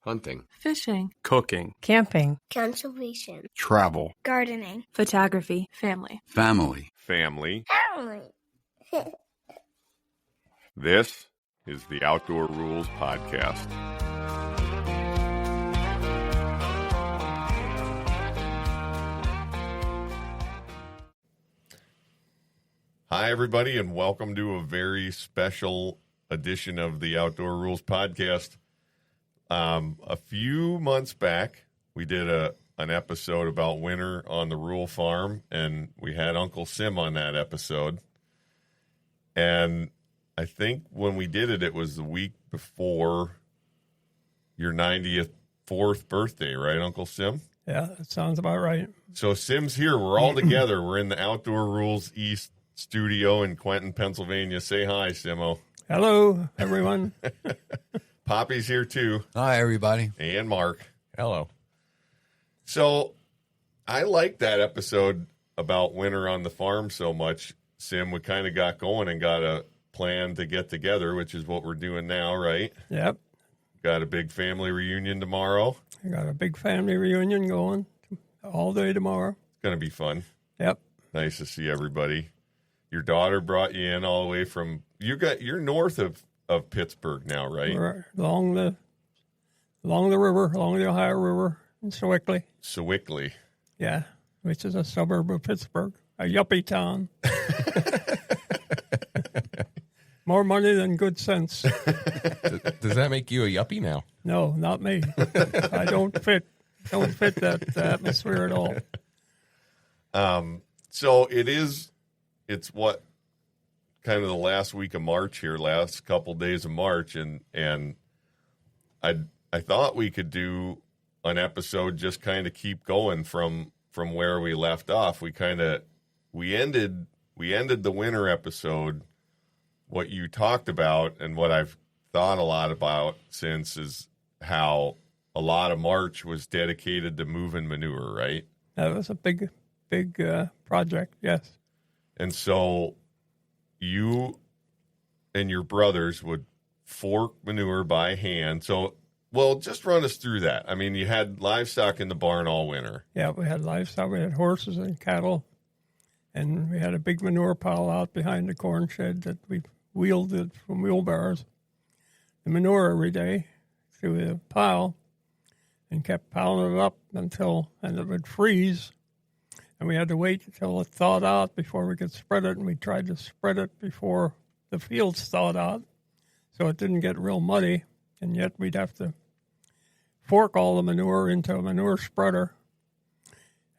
hunting, fishing, cooking, camping, conservation, travel, gardening, photography, family. family. harrowing. This is the Outdoor Rules Podcast. Hi, everybody, and welcome to a very special edition of the Outdoor Rules Podcast. A few months back, we did an episode about winter on the rural farm, and we had Uncle Sim on that episode. And I think when we did it, it was the week before your 94th birthday, right, Uncle Sim? Yeah, that sounds about right. So Sim's here. We're all together. We're in the Outdoor Rules East studio in Quentin, Pennsylvania. Say hi, Simo. Hello, everyone. Poppy's here, too. Hi, everybody. And Mark. hello. So I like that episode about winter on the farm so much, Sim. We kind of got going and got a plan to get together, which is what we're doing now, right? Yep, Got a big family reunion tomorrow. I got a big family reunion going all day tomorrow. It's going to be fun. Yep, Nice to see everybody. Your daughter brought you in all the way from you're north of Pittsburgh now, right? we're along the river, along the Ohio River in Sewickley. Sewickley. Yeah, which is a suburb of Pittsburgh, a yuppie town. More money than good sense. Does that make you a yuppie now? No, not me. I don't fit that atmosphere at all. So it's what kind of the last week of March here, last couple days of March, and I thought we could do an episode just kind of keep going from where we left off. We ended the winter episode. What you talked about and what I've thought a lot about since is how a lot of March was dedicated to moving manure, right? That was a big project, yes. And so you and your brothers would fork manure by hand. So, well, just run us through that. I mean, you had livestock in the barn all winter. Yeah, we had livestock. We had horses and cattle, and we had a big manure pile out behind the corn shed that we wheeled it from wheelbarrows. The manure every day through the pile and kept piling it up and it would freeze. And we had to wait until it thawed out before we could spread it, and we tried to spread it before the fields thawed out so it didn't get real muddy, and yet we'd have to fork all the manure into a manure spreader,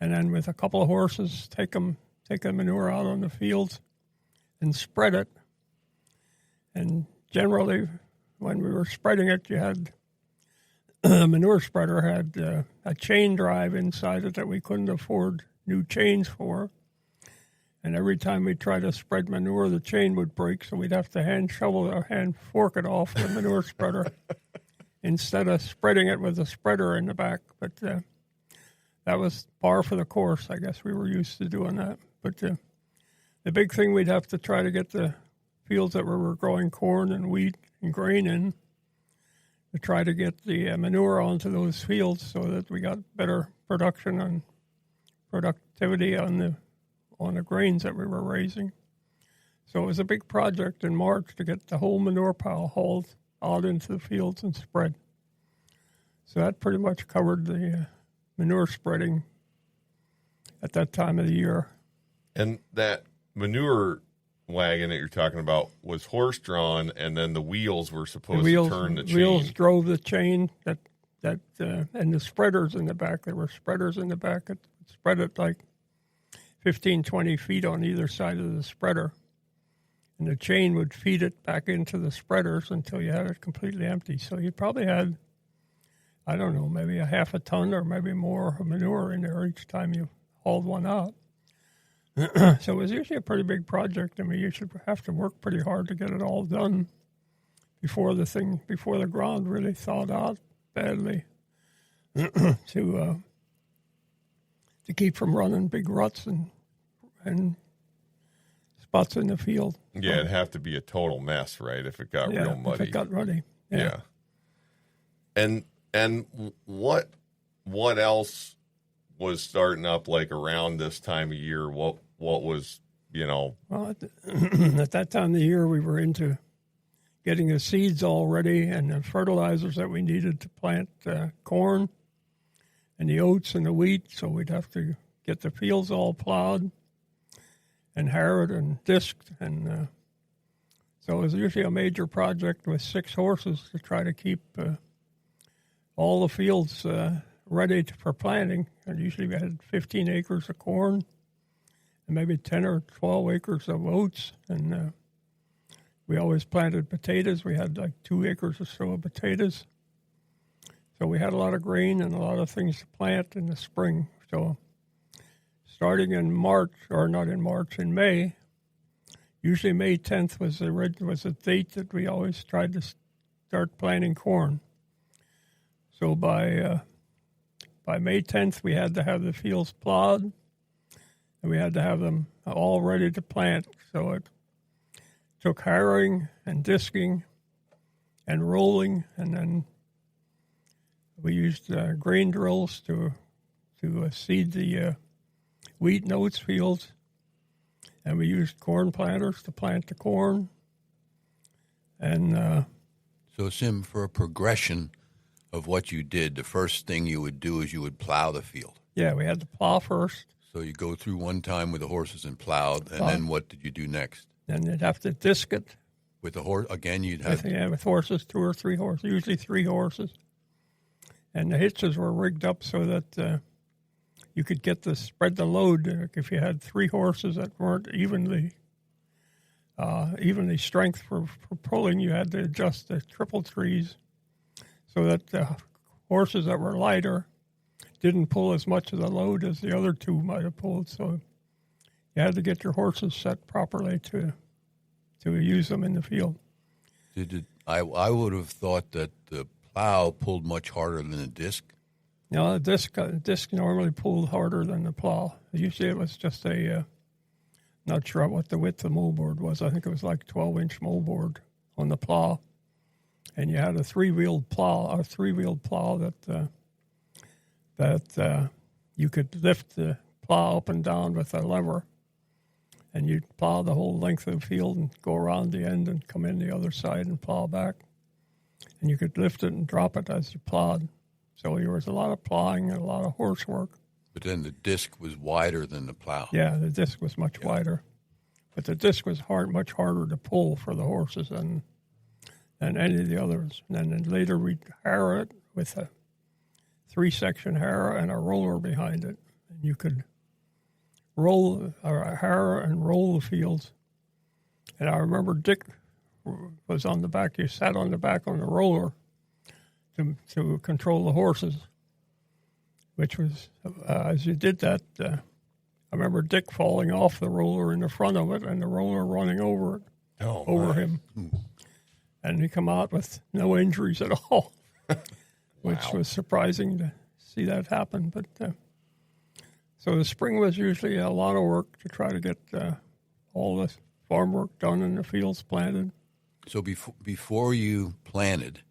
and then with a couple of horses take the manure out on the fields and spread it. And generally, when we were spreading it, you had the manure spreader had a chain drive inside it that we couldn't afford new chains for. And every time we tried to spread manure, the chain would break, so we'd have to hand fork it off the manure spreader instead of spreading it with a spreader in the back. But that was par for the course. I guess we were used to doing that. But the big thing, we'd have to try to get the fields that we were growing corn and wheat and grain in to try to get the manure onto those fields so that we got better production and productivity on the grains that we were raising. So it was a big project in March to get the whole manure pile hauled out into the fields and spread. So that pretty much covered the manure spreading at that time of the year. And that manure wagon that you're talking about was horse-drawn, and then the wheels were supposed to turn the chain. Wheels drove the chain and the spreaders in the back. There were spreaders in the back that spread it like 15, 20 feet on either side of the spreader. And the chain would feed it back into the spreaders until you had it completely empty. So you probably had, I don't know, maybe a half a ton or maybe more of manure in there each time you hauled one out. So it was usually a pretty big project. I mean, you should have to work pretty hard to get it all done before the ground really thawed out badly to keep from running big ruts and spots in the field. Yeah, it'd have to be a total mess, right, if it got real muddy. If it got ruddy. Yeah. And And what else was starting up like around this time of year? What was, Well, at that time of the year, we were into getting the seeds all ready and the fertilizers that we needed to plant corn and the oats and the wheat. So we'd have to get the fields all plowed and harrowed and disked. And so it was usually a major project with 6 horses to try to keep all the fields ready for planting. And usually we had 15 acres of corn and maybe 10 or 12 acres of oats. And we always planted potatoes. We had like 2 acres or so of potatoes. So we had a lot of grain and a lot of things to plant in the spring. So starting in March, or not in March, in May, usually May 10th was the date that we always tried to start planting corn. So by May 10th, we had to have the fields plowed, and we had to have them all ready to plant. So it took harrowing and disking and rolling, and then we used grain drills to seed the wheat and oats fields, and we used corn planters to plant the corn. And so, Sim, for a progression of what you did, the first thing you would do is you would plow the field. Yeah, we had to plow first. So you go through one time with the horses and plowed, and then what did you do next? Then you'd have to disc it. With the horse, again, you'd have... With horses, 2 or 3 horses, usually 3 horses. And the hitches were rigged up so that you could spread the load. If you had 3 horses that weren't evenly strength for pulling, you had to adjust the triple trees so that the horses that were lighter didn't pull as much of the load as the other 2 might have pulled. So you had to get your horses set properly to use them in the field. I would have thought that the plow pulled much harder than the disc. No, the disc normally pulled harder than the plow. Usually it was just not sure what the width of the moldboard was. I think it was like 12-inch moldboard on the plow. And you had a 3-wheeled plow that you could lift the plow up and down with a lever. And you'd plow the whole length of the field and go around the end and come in the other side and plow back. And you could lift it and drop it as you plowed. So there was a lot of plowing and a lot of horse work. But then the disc was wider than the plow. Yeah, the disc was much wider. But the disc was much harder to pull for the horses than any of the others. And then later we'd harrow it with a 3-section harrow and a roller behind it. And you could harrow and roll the fields. And I remember Dick was on the back. He sat on the back on the roller to control the horses, which was, as you did that, I remember Dick falling off the roller in the front of it and the roller running over him. And he come out with no injuries at all, which was surprising to see that happen. But so the spring was usually a lot of work to try to get all the farm work done and the fields planted. So before you planted,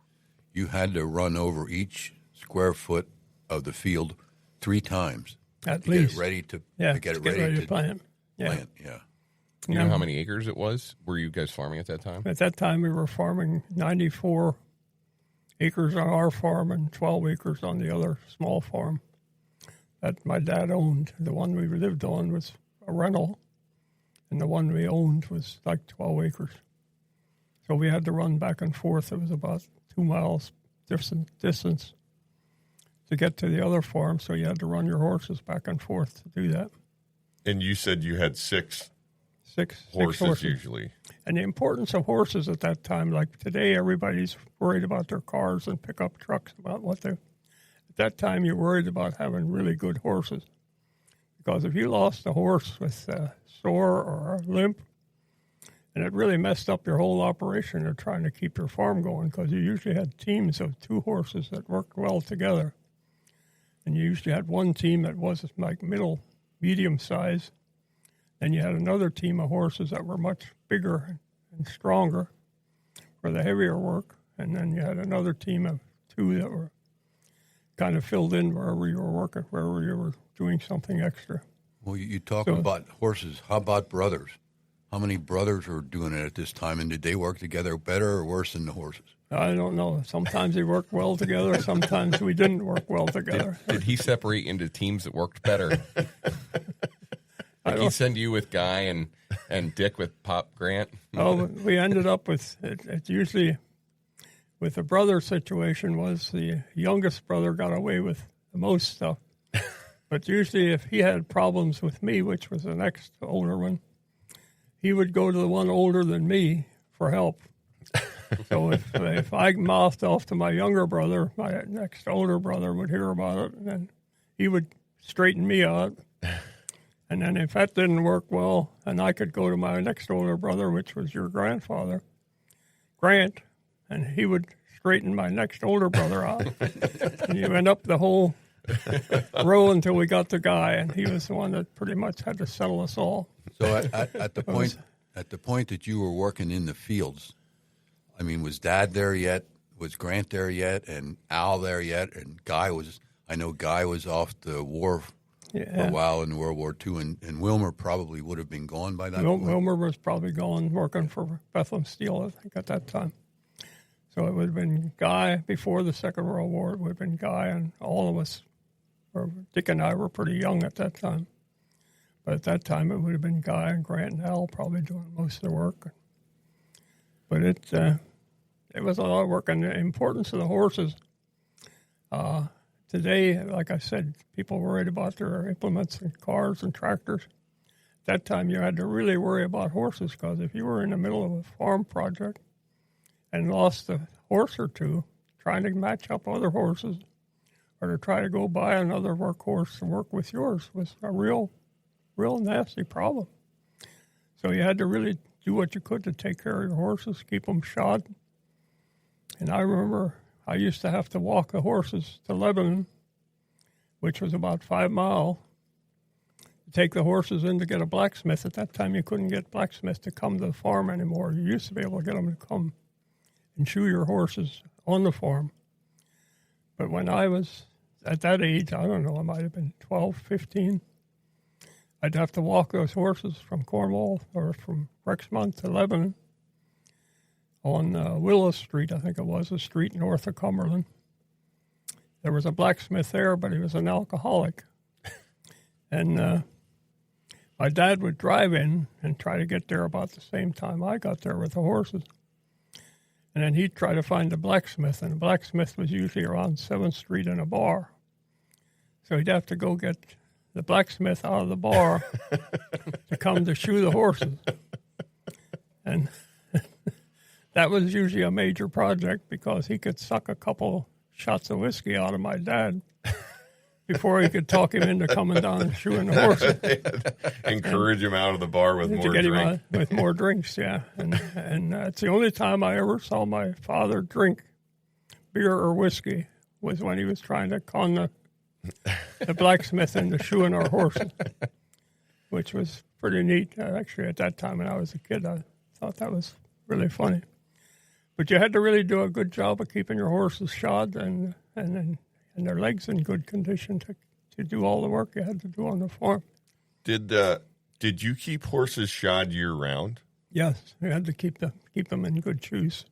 you had to run over each square foot of the field 3 times At to least. get it ready to get it ready to plant. Plant, yeah. Do you know how many acres it was? Were you guys farming at that time? At that time, we were farming 94 acres on our farm and 12 acres on the other small farm that my dad owned. The one we lived on was a rental, and the one we owned was like 12 acres. So we had to run back and forth. It was about 2 miles distance to get to the other farm, so you had to run your horses back and forth to do that. And you said you had 6 horses usually. And the importance of horses at that time, like today, everybody's worried about their cars and pickup trucks, about what they... At that time, you're worried about having really good horses. Because if you lost a horse with a sore or a limp, and it really messed up your whole operation of trying to keep your farm going, because you usually had teams of 2 horses that worked well together. And you usually had one team that was like medium size. Then you had another team of horses that were much bigger and stronger for the heavier work. And then you had another team of 2 that were kind of filled in wherever you were working, wherever you were doing something extra. Well, you talk about horses. How about brothers? How many brothers were doing it at this time, and did they work together better or worse than the horses? I don't know. Sometimes we worked well together. Sometimes we didn't work well together. Did he separate into teams that worked better? Like he'd send you with Guy and Dick with Pop Grant? Oh, we ended up with, it usually, with the brother situation was the youngest brother got away with the most stuff. But usually if he had problems with me, which was the next older one, he would go to the one older than me for help. So if I mouthed off to my younger brother, my next older brother would hear about it, and then he would straighten me out. And then if that didn't work well, and I could go to my next older brother, which was your grandfather, Grant, and he would straighten my next older brother out. And you went up the whole row until we got the Guy, and he was the one that pretty much had to settle us all. So at the point that you were working in the fields, I mean, was Dad there yet? Was Grant there yet? And Al there yet? And Guy was, I know Guy was off the war for a while in World War II, and Wilmer probably would have been gone by that point. Wilmer was probably gone working for Bethlehem Steel, I think, at that time. So it would have been Guy before the Second World War. It would have been Guy, and all of us, or Dick and I were pretty young at that time. But at that time, it would have been Guy and Grant and Al probably doing most of the work. But it was a lot of work, and the importance of the horses. Today, like I said, people worried about their implements and cars and tractors. At that time, you had to really worry about horses, because if you were in the middle of a farm project and lost a horse or two, trying to match up other horses or to try to go buy another workhorse to work with yours was a real nasty problem. So you had to really do what you could to take care of your horses, keep them shod. And I remember I used to have to walk the horses to Lebanon, which was about 5 miles, to take the horses in to get a blacksmith. At that time, you couldn't get blacksmiths to come to the farm anymore. You used to be able to get them to come and shoe your horses on the farm. But when I was at that age, I don't know, I might have been 12, 15, I'd have to walk those horses from Cornwall or from Rexmont to Lebanon on Willow Street, I think it was, a street north of Cumberland. There was a blacksmith there, but he was an alcoholic. And my dad would drive in and try to get there about the same time I got there with the horses. And then he'd try to find a blacksmith, and the blacksmith was usually around 7th Street in a bar. So he'd have to go get the blacksmith out of the bar to come to shoe the horses. And that was usually a major project, because he could suck a couple shots of whiskey out of my dad before he could talk him into coming down and shoeing the horses. Encourage him out of the bar with more to get drink. him out with more drinks, yeah. And it's the only time I ever saw my father drink beer or whiskey was when he was trying to con the blacksmith into shoeing our horses, which was pretty neat. Actually, at that time when I was a kid, I thought that was really funny. But you had to really do a good job of keeping your horses shod and their legs in good condition to do all the work you had to do on the farm. Did you keep horses shod year round? Yes, you had to keep them in good shoes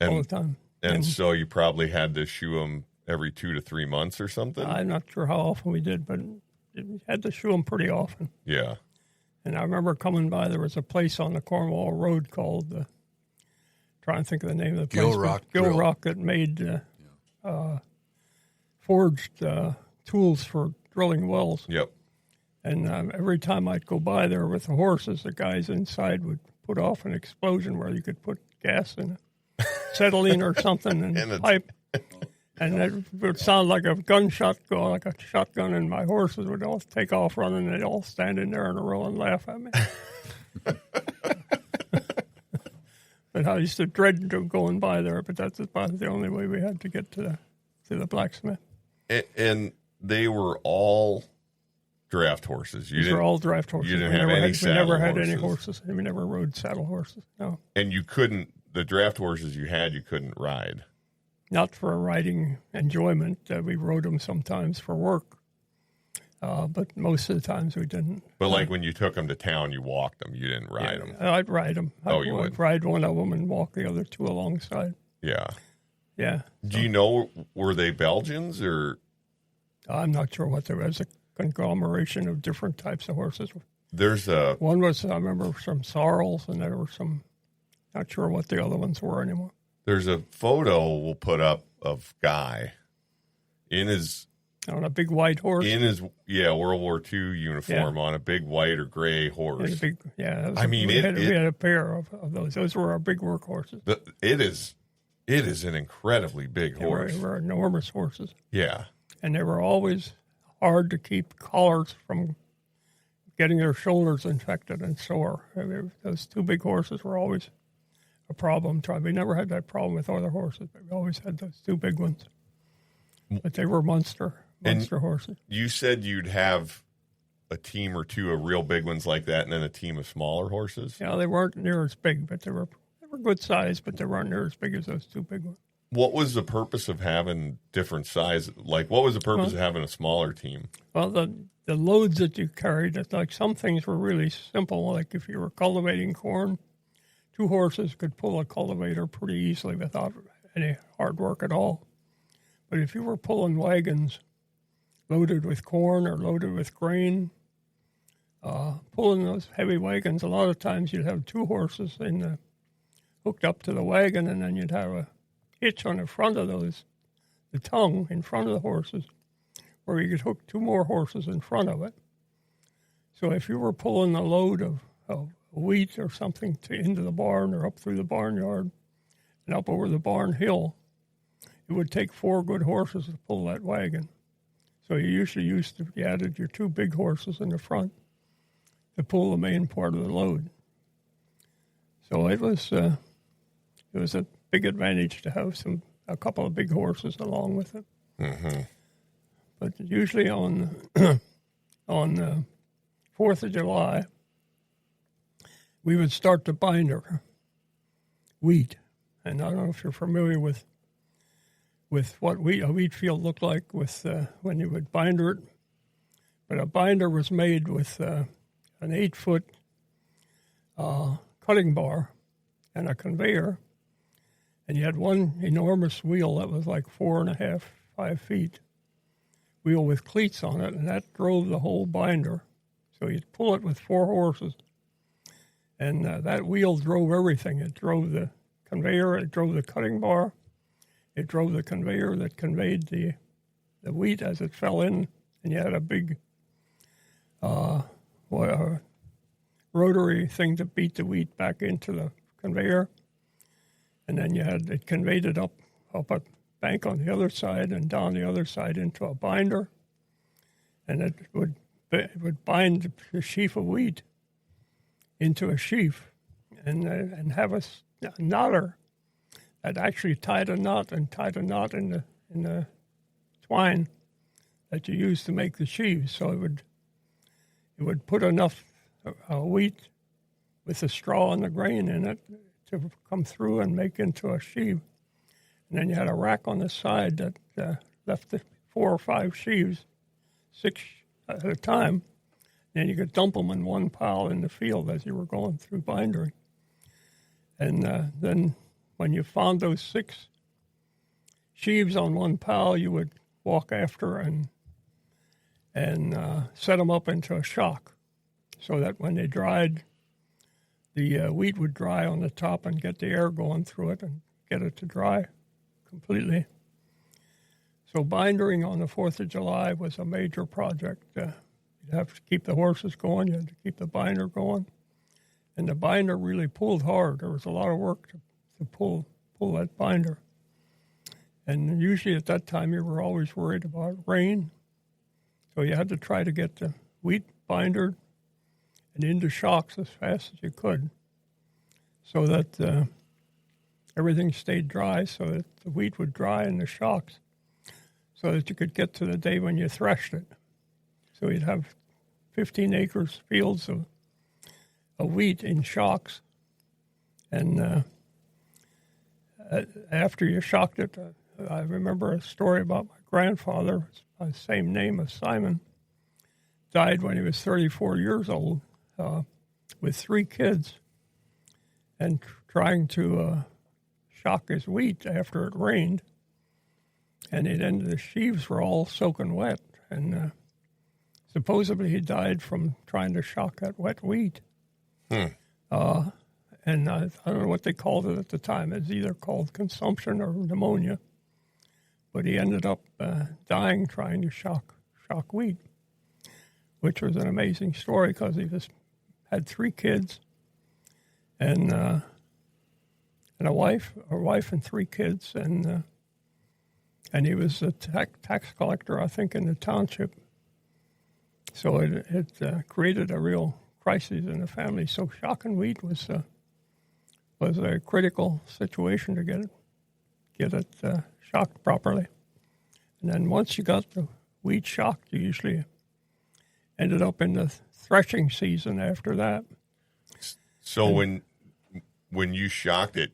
all the time. And so you probably had to shoe them every 2 to 3 months or something? I'm not sure how often we did, but you had to shoe them pretty often. Yeah. And I remember coming by, there was a place on the Cornwall Road called, trying to think of the name of the place. Gill Rock that made forged tools for drilling wells. Yep. And every time I'd go by there with the horses, the guys inside would put off an explosion where you could put gas in acetylene or something and pipe. And it would sound like a gunshot going, like a shotgun, and my horses would all take off running. They'd all stand in there in a row and laugh at me. But I used to dread going by there, but that's about the only way we had to get to the blacksmith. And they were all draft horses. These were all draft horses. You didn't have any saddle horses. We never had any horses. We never rode saddle horses, no. And the draft horses you couldn't ride. not for riding enjoyment. We rode them sometimes for work, but most of the times we didn't. But like when you took them to town, you walked them. You didn't ride them. I'd ride them. You would? I'd ride one of them and walk the other two alongside. Yeah. Yeah. Do you know, were they Belgians or? I'm not sure what there was. A conglomeration of different types of horses. There's a. One was, I remember, some Ruhls, and there were some, not sure what the other ones were anymore. There's a photo we'll put up of Guy in his. On a big white horse. In his, World War II uniform on a big white or gray horse. We it had a pair of those. Those were our big workhorses. It is an incredibly big horse. They were enormous horses. Yeah. And they were always hard to keep collars from getting their shoulders infected and sore. Those two big horses were always a problem. We never had that problem with other horses, but we always had those two big ones. But they were monster horses. You said you'd have a team or two of real big ones like that and then a team of smaller horses? Yeah, they weren't near as big, but they were good size, but they weren't near as big as those two big ones. What was the purpose of having different size? Like, what was the purpose of having a smaller team? Well, the loads that you carried, like some things were really simple. Like if you were cultivating corn, two horses could pull a cultivator pretty easily without any hard work at all. But if you were pulling wagons loaded with corn or loaded with grain, pulling those heavy wagons, a lot of times you'd have two horses hooked up to the wagon, and then you'd have a hitch on the front of the tongue in front of the horses, where you could hook two more horses in front of it. So if you were pulling a load of wheat or something into the barn or up through the barnyard and up over the barn hill, it would take 4 good horses to pull that wagon. So you usually added your 2 big horses in the front to pull the main part of the load. So it was a big advantage to have a couple of big horses along with it. Mm-hmm. But usually on 4th of July, we would start to binder wheat. And I don't know if you're familiar with what a wheat field looked like when you would binder it. But a binder was made with an 8-foot cutting bar and a conveyor. And you had one enormous wheel that was like 4.5, 5 feet, wheel with cleats on it, and that drove the whole binder. So you'd pull it with 4 horses. And that wheel drove everything. It drove the conveyor, it drove the cutting bar, it drove the conveyor that conveyed the wheat as it fell in, and you had a big rotary thing to beat the wheat back into the conveyor. And then it conveyed it up a bank on the other side and down the other side into a binder. And it would bind the sheaf of wheat into a sheaf and have a knotter that actually tied a knot in the twine that you use to make the sheaves. So it would put enough wheat with the straw and the grain in it to come through and make into a sheave. And then you had a rack on the side that left the 4 or 5 sheaves, 6 at a time. And you could dump them in one pile in the field as you were going through bindering. And then when you found those 6 sheaves on one pile, you would walk after and set them up into a shock so that when they dried, the wheat would dry on the top and get the air going through it and get it to dry completely. So bindering on the 4th of July was a major project. You'd have to keep the horses going. You had to keep the binder going. And the binder really pulled hard. There was a lot of work to pull that binder. And usually at that time you were always worried about rain. So you had to try to get the wheat bindered and into shocks as fast as you could so that everything stayed dry, so that the wheat would dry in the shocks so that you could get to the day when you threshed it. So you'd have 15 acres fields of wheat in shocks. And after you shocked it, I remember a story about my grandfather, by the same name as Simon, died when he was 34 years old with 3 kids and trying to shock his wheat after it rained. And the sheaves were all soaking wet. And supposedly he died from trying to shock that wet wheat. And I don't know what they called it at the time. It's either called consumption or pneumonia. But he ended up dying trying to shock wheat, which was an amazing story because he had 3 kids and a wife and 3 kids, and he was a tax collector, I think, in the township. So it created a real crisis in the family. So shocking wheat was a critical situation to get it shocked properly. And then once you got the wheat shocked, you usually ended up in the threshing season after that. So when you shocked it,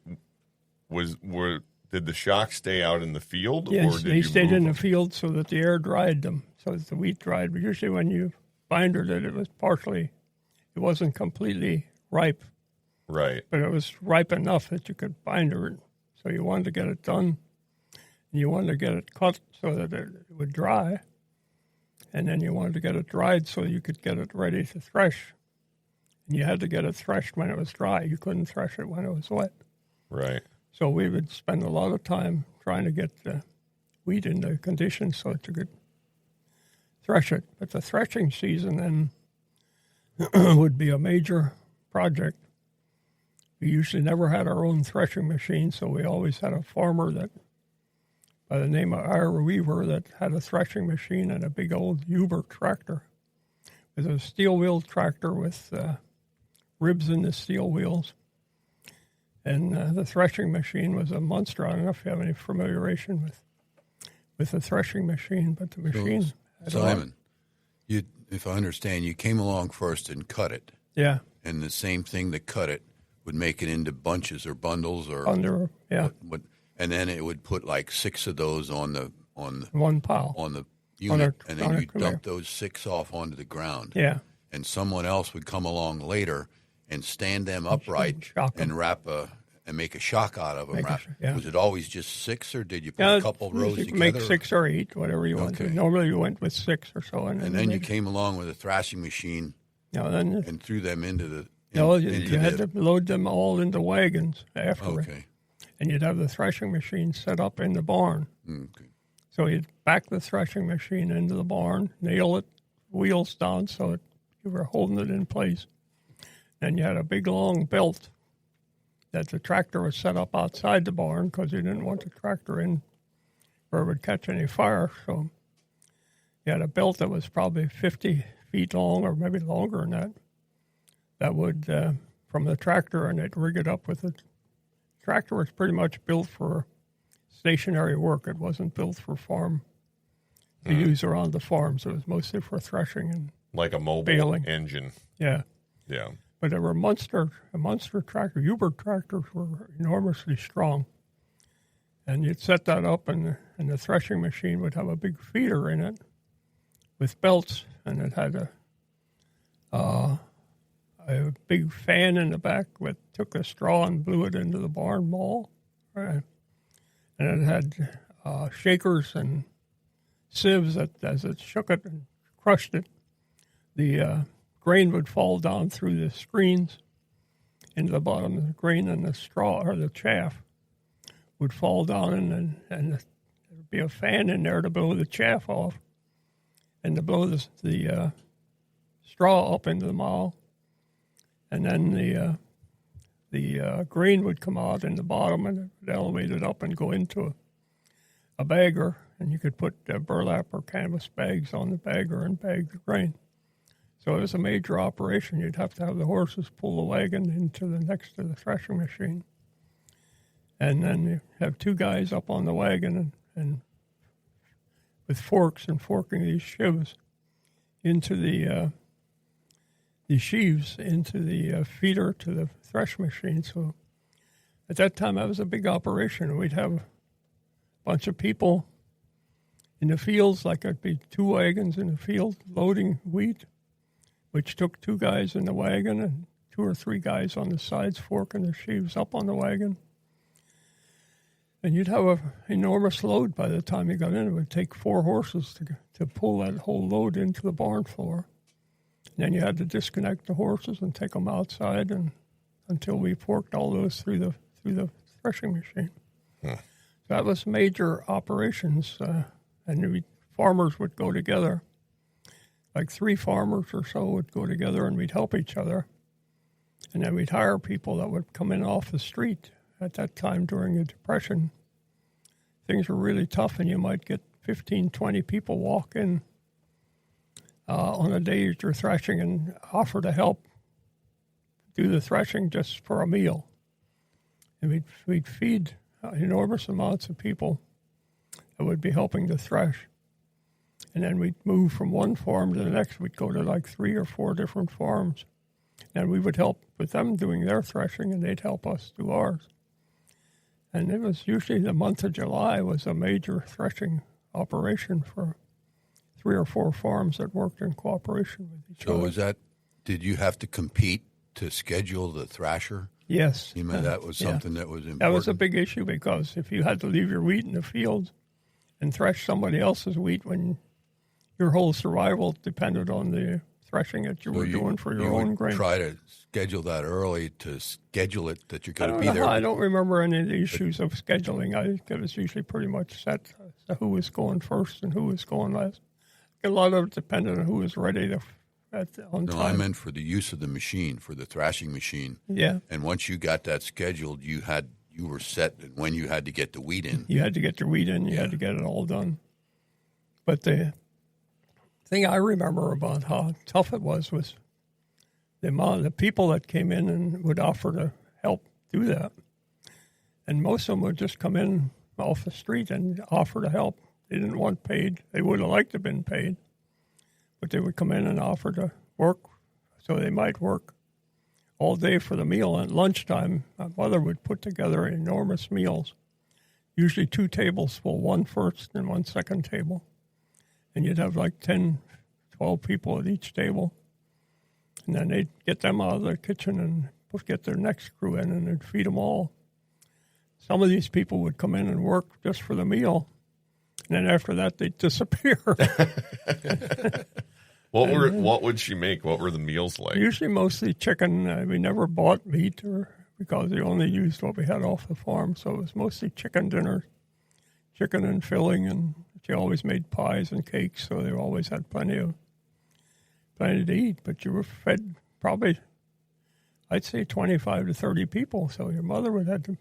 did the shock stay out in the field? Yes, or did they you stayed move in the them? field so that the air dried them, so that the wheat dried. But usually when you bindered it, it wasn't completely ripe, Right. but it was ripe enough that you could binder it. So you wanted to get it done, and you wanted to get it cut so that it would dry, and then you wanted to get it dried so you could get it ready to thresh. And you had to get it threshed when it was dry. You couldn't thresh it when it was wet. Right. So we would spend a lot of time trying to get the wheat into condition so that you could thresh it. But the threshing season then would be a major project. We usually never had our own threshing machine, so we always had a farmer that, by the name of Weaver, that had a threshing machine and a big old Uber tractor. It was a steel-wheeled tractor with ribs in the steel wheels. And the threshing machine was a monster. I don't know if you have any familiarization with the threshing machine, but the machine. Simon, if I understand, you came along first and cut it. Yeah. And the same thing that cut it would make it into bunches or bundles or Yeah. and then it would put like 6 of those on the One pile. on the unit, and on then a you conveyor. dump those 6 off onto the ground. Yeah. And someone else would come along later and stand them upright shock 'em. and make a shock out of them. Yeah. Was it always just 6, or did you put a couple rows you together? could make 6 or 8, whatever you want. Okay. Normally you went with 6 or so. And then you came along with a thrashing machine and threw them into the. You had to load them all into wagons afterward. Okay. And you'd have the threshing machine set up in the barn. Okay. So you'd back the threshing machine into the barn, nail it, wheels down so you were holding it in place. Then you had a big long belt that the tractor was set up outside the barn because you didn't want the tractor in where it would catch any fire. So you had a belt that was probably 50 feet long or maybe longer than that. That would, from the tractor, and they'd rig it up with it. The tractor was pretty much built for stationary work. It wasn't built for farm to use around the farms. It was mostly for threshing and Like a mobile baling. engine. Yeah. Yeah. But there were monster tractor. Uber tractors were enormously strong. And you'd set that up, and the threshing machine would have a big feeder in it with belts, and it had a big fan in the back that took a straw and blew it into the barn maul. And it had shakers and sieves that, as it shook it and crushed it, the grain would fall down through the screens into the bottom of the grain, and the straw or the chaff would fall down, and there'd be a fan in there to blow the chaff off and to blow the straw up into the maul. And then the grain would come out in the bottom, and it would elevate it up and go into a bagger, and you could put burlap or canvas bags on the bagger and bag the grain. So it was a major operation. You'd have to have the horses pull the wagon into the next to the threshing machine. And then you have 2 guys up on the wagon and with forks and forking these sheaves into the sheaves into the feeder to the thresh machine. So at that time, that was a big operation. We'd have bunch of people in the fields, like there'd be 2 wagons in the field loading wheat, which took 2 guys in the wagon and 2 or 3 guys on the sides forking the sheaves up on the wagon. And you'd have an enormous load by the time you got in. It would take 4 horses to pull that whole load into the barn floor. And then you had to disconnect the horses and take them outside and until we forked all those through the threshing machine. So that was major operations, and farmers would go together. Like 3 farmers or so would go together, and we'd help each other. And then we'd hire people that would come in off the street. At that time, during the Depression, things were really tough, and you might get 15, 20 people walk in on a day that you're threshing and offer to help do the threshing just for a meal. And we'd feed enormous amounts of people that would be helping to thresh. And then we'd move from one farm to the next. We'd go to like 3 or 4 different farms. And we would help with them doing their threshing, and they'd help us do ours. And it was usually the month of July was a major threshing operation for 3 or 4 farms that worked in cooperation with each other. So was that, did you have to compete to schedule the thrasher? Yes. You mean that was something that was important? That was a big issue because if you had to leave your wheat in the fields and thresh somebody else's wheat when your whole survival depended on the threshing that you were doing for your own grain. Try to schedule that early to schedule it that you're going to be there. I don't remember any of the issues of scheduling. It was usually pretty much set as to who was going first and who was going last. A lot of it depended on who was ready on time. No, I meant for the use of the machine, for the thrashing machine. Yeah. And once you got that scheduled, you were set when you had to get the wheat in. You had to get your wheat in. You had to get it all done. But the thing I remember about how tough it was the amount of the people that came in and would offer to help do that. And most of them would just come in off the street and offer to help. They didn't want paid. They would have liked to have been paid. But they would come in and offer to work, so they might work all day for the meal. At lunchtime, my mother would put together enormous meals, usually 2 tables full, one first and one second table. And you'd have like 10, 12 people at each table. And then they'd get them out of the kitchen and get their next crew in, and they'd feed them all. Some of these people would come in and work just for the meal, and then after that, they'd disappear. What would she make? What were the meals like? Usually mostly chicken. We never bought meat because we only used what we had off the farm, so it was mostly chicken dinners, chicken and filling, and she always made pies and cakes, so they always had plenty to eat. But you were fed probably, I'd say 25 to 30 people, so your mother would have to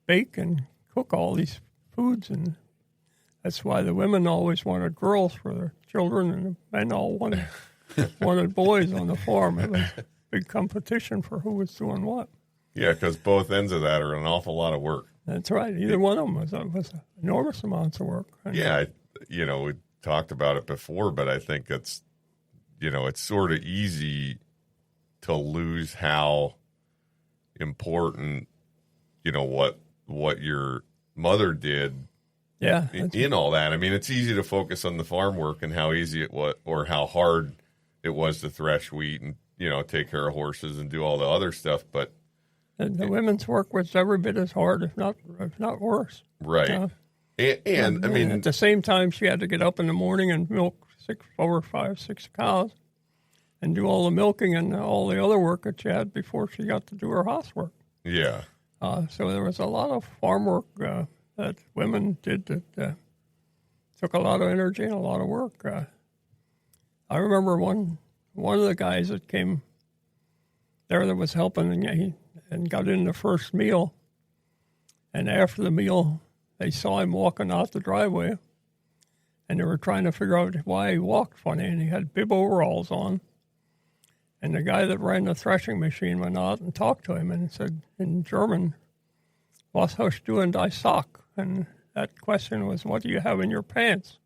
bake and cook all these foods, and that's why the women always wanted girls for their children, and the men all wanted boys on the farm. It was a big competition for who was doing what. Yeah, because both ends of that are an awful lot of work. That's right. Either one of them was enormous amounts of work. Yeah, we talked about it before, but I think it's sort of easy to lose how important, what your mother did. Yeah, in all that. I mean, it's easy to focus on the farm work and how easy it was, or how hard it was to thresh wheat and take care of horses and do all the other stuff. But the women's work was every bit as hard, if not worse. Right. And I mean, at the same time, she had to get up in the morning and milk 4, 5, 6 cows, and do all the milking and all the other work that she had before she got to do her housework. Yeah. So there was a lot of farm work that women did that took a lot of energy and a lot of work. I remember one of the guys that came there that was helping and got in the first meal, and after the meal, they saw him walking out the driveway, and they were trying to figure out why he walked funny, and he had bib overalls on. And the guy that ran the threshing machine went out and talked to him and said in German, "Was hast du in dein Sack?" And that question was, "What do you have in your pants?"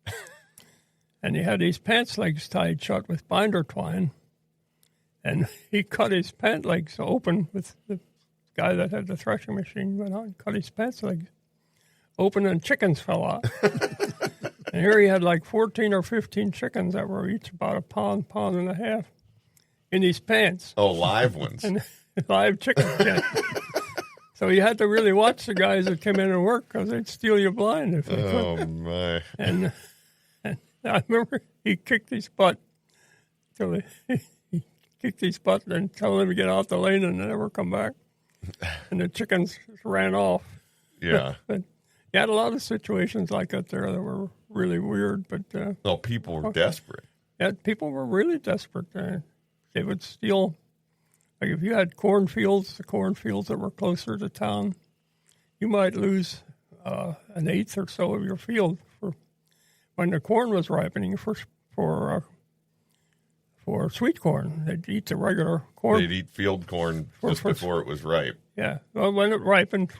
And he had his pants legs tied shut with binder twine. And he cut his pant legs open with the guy that had the threshing machine, went out and cut his pants legs open and chickens fell out. And here he had like 14 or 15 chickens that were each about a pound and a half in his pants. Oh, live ones. And live chickens. Yeah. So you had to really watch the guys that came in and work because they'd steal you blind if they could. Oh, my. And I remember he kicked his butt. So he kicked his butt and told him to get out the lane and never come back. And the chickens ran off. Yeah. But you had a lot of situations like that there that were really weird. But People were desperate. yeah, people were really desperate. They would steal. Like if you had cornfields, the cornfields that were closer to town, you might lose an eighth or so of your field for when the corn was ripening for sweet corn. They'd eat the regular corn. They'd eat field corn just before it was ripe. Yeah, well, when it ripened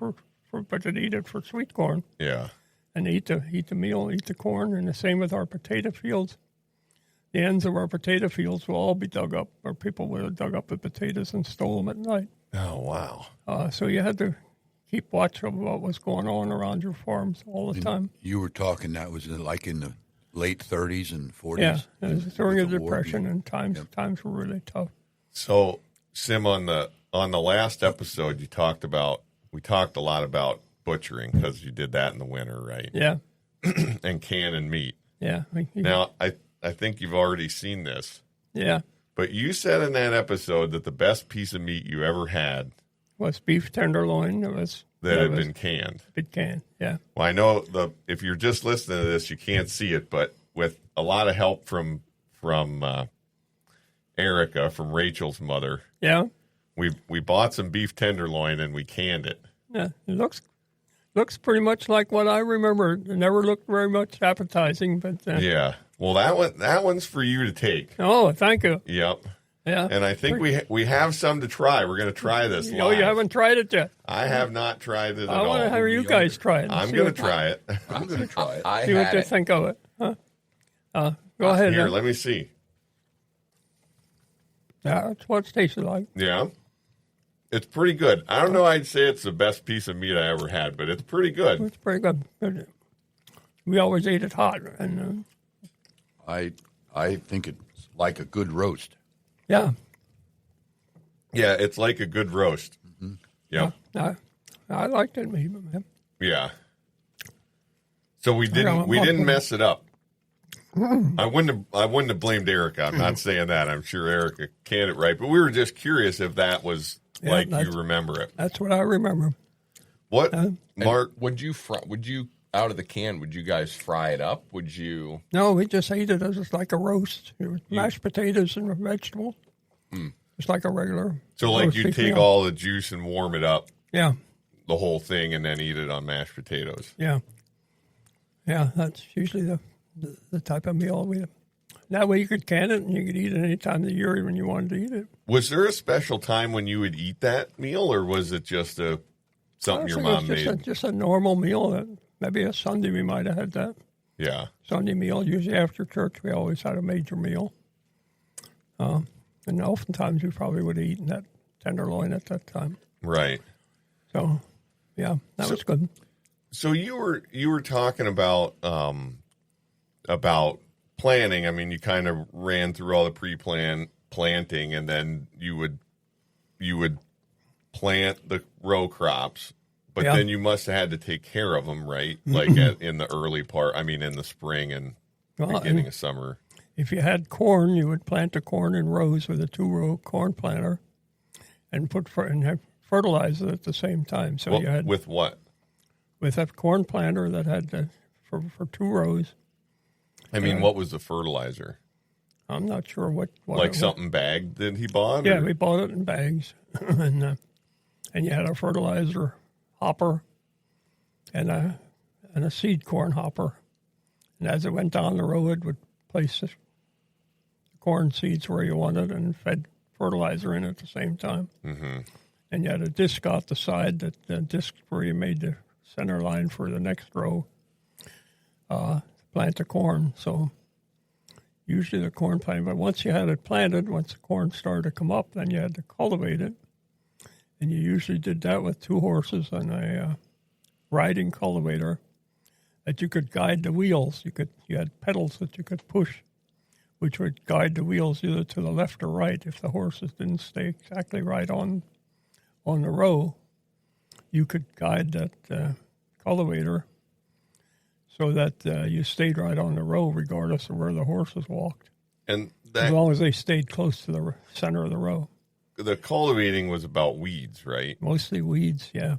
but they'd eat it for sweet corn. Yeah. And eat the meal, eat the corn, and the same with our potato fields. The ends of our potato fields will all be dug up, or people would have dug up the potatoes and stole them at night. Oh, wow. So you had to keep watch of what was going on around your farms all the time. You were talking that was like in the late 30s and 40s? Yeah, it was during the with the war. Depression, and times were really tough. So, Sim, on the last episode, we talked a lot about butchering because you did that in the winter, right? Yeah, And canning meat. yeah. Now, I think you've already seen this, Yeah, but you said in that episode that the best piece of meat you ever had was beef tenderloin. It was had been canned. been canned. Yeah, Well, I know if you're just listening to this, you can't see it, but with a lot of help from Erica, from Rachel's mother, yeah, we bought some beef tenderloin and we canned it. yeah. It looks pretty much like what I remember. It never looked very much appetizing, but Yeah. Well, that one's for you to take. oh, thank you. Yep. Yeah, And I think we have some to try. We're going to try this live. Oh, you haven't tried it yet. I have not tried it at I all. want to have you guys try it. I'm going to try it. I'm going to try it. I See what had they it. think of it. Huh? Go ahead. Here, let me see. Yeah, that's what it tasted like. Yeah. It's pretty good. I don't know I'd say it's the best piece of meat I ever had, but it's pretty good. It's pretty good. We always ate it hot, and I think it's like a good roast. yeah, Yeah, it's like a good roast. Mm-hmm. Yep. I liked it. Man. Yeah. So we Yeah, didn't mess it up. I wouldn't have blamed Erica. I'm not saying that. I'm sure Erica canned it right, but we were just curious if that was Yeah, like that's- you remember it. That's what I remember. What, And Mark? would you out of the can? Would you guys fry it up? Would you? No, we just ate it as like a roast. It was mashed potatoes and vegetables. It's like a regular. So like roast you beef take meal. all the juice and warm it up, Yeah, the whole thing, and then eat it on mashed potatoes. yeah. That's usually the type of meal we. That way you could can it and you could eat it any time of the year when you wanted to eat it. Was there a special time when you would eat that meal, or was it just something your mom made? Just a normal meal. That maybe a Sunday we might have had that. Yeah. Sunday meal. Usually after church, we always had a major meal. And oftentimes we probably would have eaten that tenderloin at that time. Right. So, yeah, that was good. So you were talking about planting. I mean, you kind of ran through all the planting, and then you would plant the row crops. But Yeah. then you must have had to take care of them, right? Like in the early part. I mean, in the spring and Well, beginning of summer. If you had corn, you would plant the corn in rows with a 2-row corn planter, and fertilize it at the same time. So Well, you had with what? with a corn planter that had for 2 rows. I mean, what was the fertilizer? I'm not sure what Like it something bagged that he bought? Yeah, or- we bought it in bags, and you had a fertilizer hopper and a seed corn hopper, and as it went down the row, it would place the corn seeds where you wanted and fed fertilizer in at the same time. Mm-hmm. And you had a disc out the side, that the disc where you made the center line for the next row to plant the corn. So usually the corn planting, but once you had it planted, once the corn started to come up, then you had to cultivate it. And you usually did that with 2 horses and riding cultivator that you could guide the wheels. You had pedals that you could push, which would guide the wheels either to the left or right. If the horses didn't stay exactly right on the row, you could guide that cultivator so that you stayed right on the row regardless of where the horses walked. And as long as they stayed close to the center of the row. The cultivating was about weeds, right? Mostly weeds, yeah.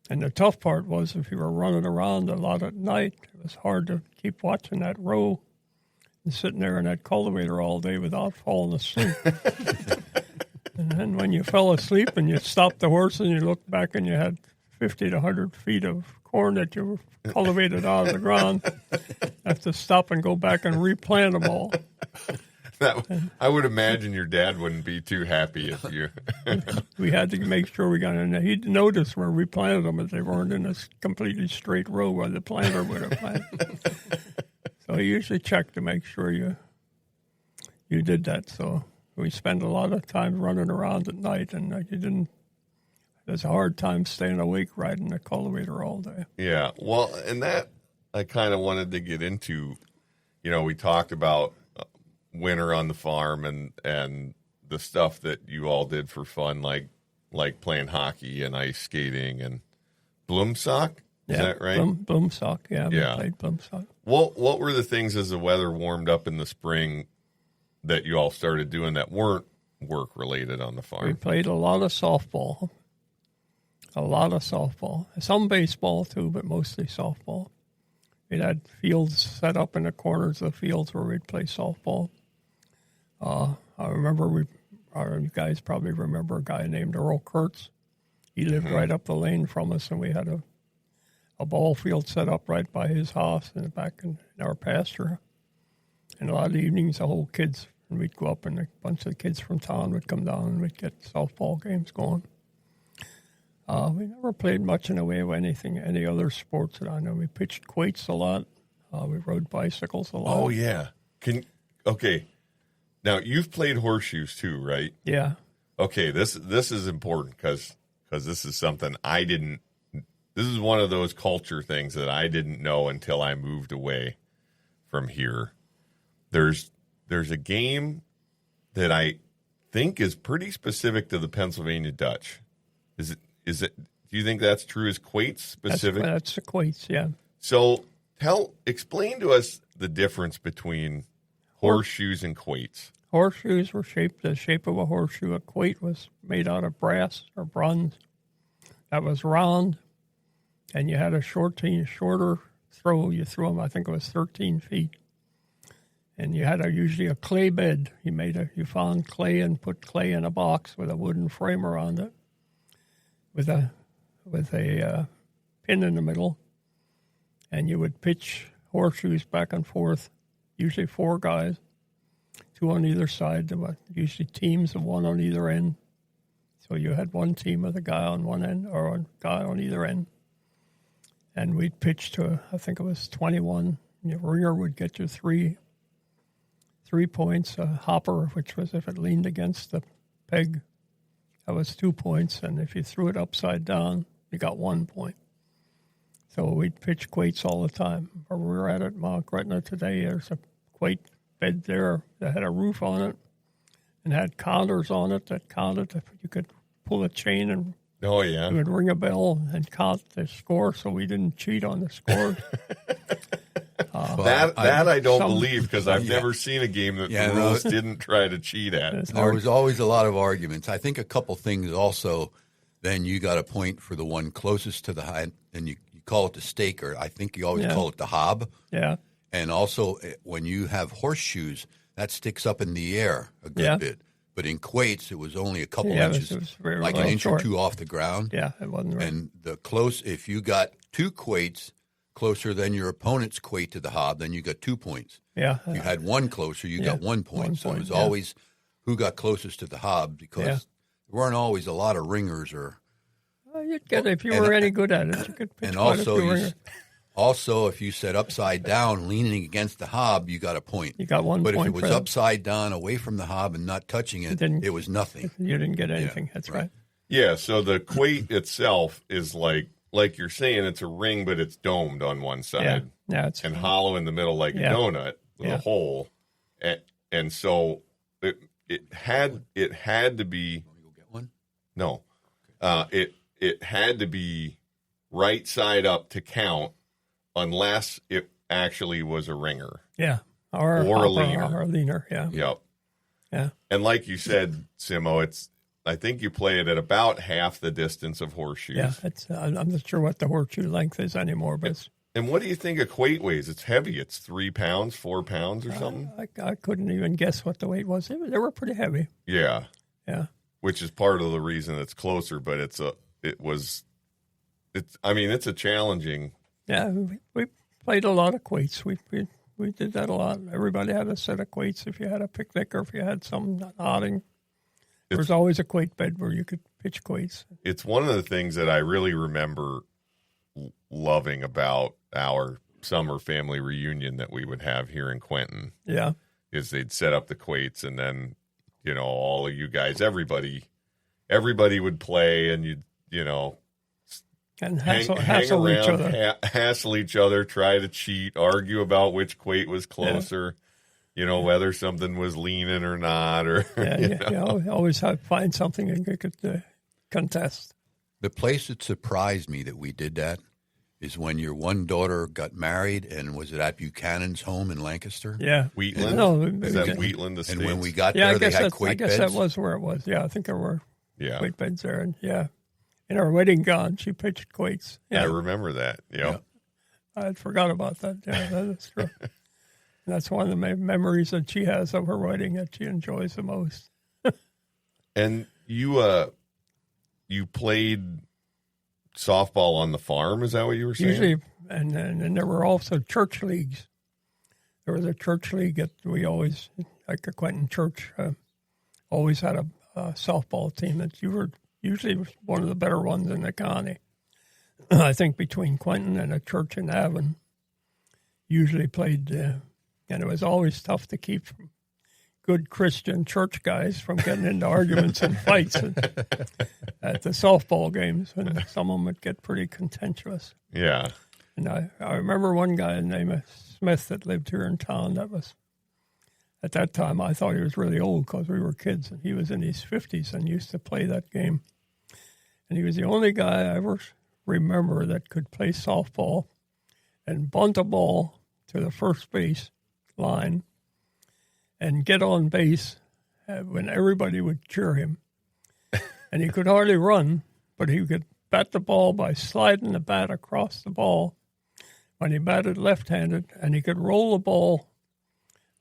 And the tough part was if you were running around a lot at night, it was hard to keep watching that row and sitting there in that cultivator all day without falling asleep. And then when you fell asleep and you stopped the horse and you looked back and you had 50 to 100 feet of corn that you cultivated out of the ground, you have to stop and go back and replant them all. I would imagine your dad wouldn't be too happy if you... We had to make sure we got in there. He'd notice where we planted them if they weren't in a completely straight row where the planter would have planted. So he usually checked to make sure you did that. So we spent a lot of time running around at night, and there's a hard time staying awake riding the cultivator all day. Yeah, well, and that I kind of wanted to get into. We talked about winter on the farm and the stuff that you all did for fun, like playing hockey and ice skating and Bloomsock. Is that right? Bloomsock, yeah. We Yeah. played Bloomsock. What were the things as the weather warmed up in the spring that you all started doing that weren't work related on the We farm? played a lot of softball. Some baseball, too, but mostly softball. We had fields set up in the corners of the fields where we'd play softball. I remember you guys probably remember a guy named Earl Kurtz. He lived right up the lane from us, and we had a ball field set up right by his house and back in our pasture. And a lot of evenings, the whole kids, and we'd go up and a bunch of kids from town would come down and we'd get softball games going. We never played much in the way of any other sports that I know. We pitched quoits a lot. We rode bicycles a lot. Oh yeah. Okay. Now you've played horseshoes too, right? Yeah. Okay. This is important because this is something I didn't. This is one of those culture things that I didn't know until I moved away from here. There's a game that I think is pretty specific to the Pennsylvania Dutch. Is it? Do you think that's true? Is quoits specific? That's the quoits, yeah. So explain to us the difference between horseshoes and quoits. Horseshoes were the shape of a horseshoe. A quoit was made out of brass or bronze. That was round, and you had a shorter throw. You threw them, I think it was 13 feet. And you had usually a clay bed. You found clay and put clay in a box with a wooden frame around it, with a pin in the middle, and you would pitch horseshoes back and forth. Usually 4 guys, 2 on either side. There were usually teams of 1 on either end. So you had one team with a guy on one end or a guy on either end, and we'd pitch to I think it was 21. The ringer would get you 3 points. A hopper, which was if it leaned against the peg, that was 2 points. And if you threw it upside down, you got 1 point. So we'd pitch quoits all the time. We were at it, Mount Gretna today. There's a quoit bed there that had a roof on it and had counters on it that counted. You could pull a chain and Oh yeah, you would ring a bell and count the score, so we didn't cheat on the score. I don't believe because I've never seen a game that the rules didn't try to cheat at. There was always a lot of arguments. I think a couple things also. Then you got a point for the one closest to the high, and you call it the stake, or I think you always call it the hob. Yeah. And also, when you have horseshoes, that sticks up in the air a good bit. But in quoits, it was only a couple inches, it was very like an inch short. or 2 off the ground. Yeah, it wasn't right. And if you got 2 quoits closer than your opponent's quoit to the hob, then you got 2 points. Yeah. If you had 1 closer, you got 1 point. 1 So it was point, always who got closest to the hob because there weren't always a lot of ringers or. You'd get if you were any good at it. You could pitch And quite a few ringers. also, if you set upside down, leaning against the hob, you got a point. You got 1 But point. if it was upside down, away from the hob, and not touching it, it was nothing. You didn't get anything. That's right. Yeah, so the quoit itself is like like you're saying, it's a ring, but it's domed on one side. Yeah, it's and hollow in the middle like a donut with a hole. And so it had to be. Want to go get one? No, it had to be right side up to count, unless it actually was a ringer. Yeah, or a leaner. Or a leaner. Yeah. Yep. Yeah. And like you said, Simo, I think you play it at about half the distance of horseshoes. Yeah, I'm not sure what the horseshoe length is anymore, but it's, and what do you think a quoit weighs? It's heavy. It's 3 pounds, 4 pounds, or something. I couldn't even guess what the weight was. They were pretty heavy. Yeah. Yeah. Which is part of the reason it's closer, but it's a challenging. Yeah, we played a lot of quoits. We did that a lot. Everybody had a set of quoits. If you had a picnic or if you had some outing, there was always a quoit bed where you could pitch quoits. It's one of the things that I really remember loving about our summer family reunion that we would have here in Quentin. Yeah. Is they'd set up the quoits, and then, all of you guys, everybody would play, and and hassle each other. Hassle each other, try to cheat, argue about which quoit was closer, whether something was leaning or not. Or you always have to find something and you could contest. The place that surprised me that we did that is when your one daughter got married, and was it at Buchanan's home in Lancaster? Yeah. Wheatland? No, is that Wheatland Estates? And when we got there, they had quoit beds? I guess that was where it was. Yeah, I think there were quoit beds there. And in our wedding gown, she pitched quoits. Yeah. I remember that. Yeah. I had forgot about that. Yeah, that is true. That's one of the memories that she has of her wedding that she enjoys the most. And you played softball on the farm, is that what you were saying? Usually, and there were also church leagues. There was a church league that we always, like the Quentin Church, always had a softball team that you were usually one of the better ones in the county. I think between Quentin and a church in Avon, usually played, and it was always tough to keep good Christian church guys from getting into arguments and fights at the softball games, and some of them would get pretty contentious. Yeah. And I remember one guy named Smith that lived here in town that was, at that time, I thought he was really old because we were kids, and he was in his 50s and used to play that game. And he was the only guy I ever remember that could play softball and bunt a ball to the first base line and get on base when everybody would cheer him. And he could hardly run, but he could bat the ball by sliding the bat across the ball when he batted left-handed, and he could roll the ball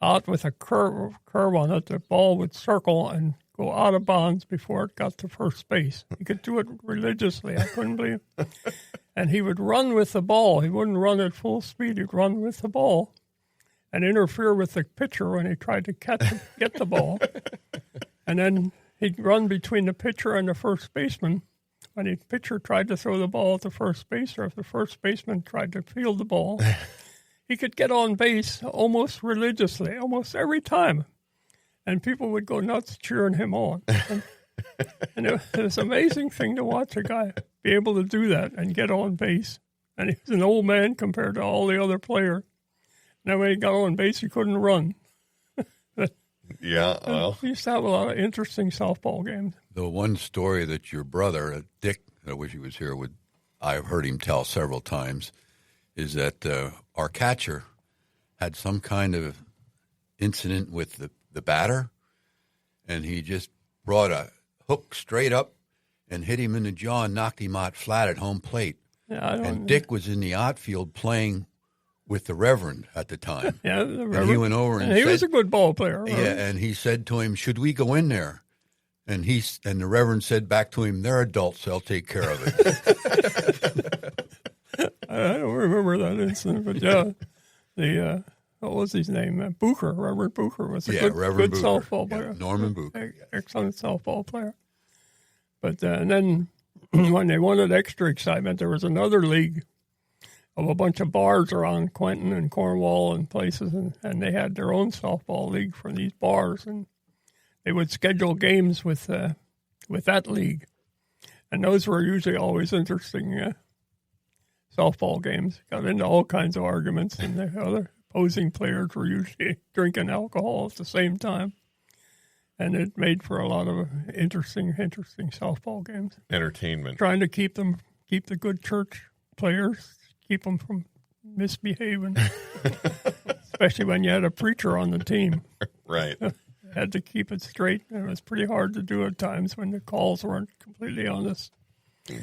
out with a curve on it. The ball would circle and go out of bounds before it got to first base. He could do it religiously. I couldn't believe it. And he would run with the ball. He wouldn't run at full speed. He'd run with the ball and interfere with the pitcher when he tried to get the ball. And then he'd run between the pitcher and the first baseman. When the pitcher tried to throw the ball at the first base, or if the first baseman tried to field the ball, he could get on base almost religiously, almost every time. And people would go nuts cheering him on. And it was an amazing thing to watch a guy be able to do that and get on base. And he was an old man compared to all the other players. And then when he got on base, he couldn't run. Yeah, well. We used to have a lot of interesting softball games. The one story that your brother, Dick, I wish he was here, I've heard him tell several times, is that our catcher had some kind of incident with the batter, and he just brought a hook straight up and hit him in the jaw and knocked him out flat at home plate. Yeah, and Dick was in the outfield playing with the Reverend at the time. Yeah, the Reverend. And he went over and he said, was a good ball player. Right? Yeah, and he said to him, "Should we go in there?" And the Reverend said back to him, "They're adults; they'll take care of it." I don't remember that incident, but yeah, what was his name? Bucher, Reverend Bucher was a good softball player. Yeah, Norman Bucher, excellent softball player. But and then when they wanted extra excitement, there was another league of a bunch of bars around Quentin and Cornwall and places, and they had their own softball league for these bars, and they would schedule games with that league, and those were usually always interesting softball games. Got into all kinds of arguments, and the other opposing players were usually drinking alcohol at the same time. And it made for a lot of interesting softball games. Entertainment. Trying to keep the good church players, keep them from misbehaving, especially when you had a preacher on the team. Right. Had to keep it straight. And it was pretty hard to do at times when the calls weren't completely honest.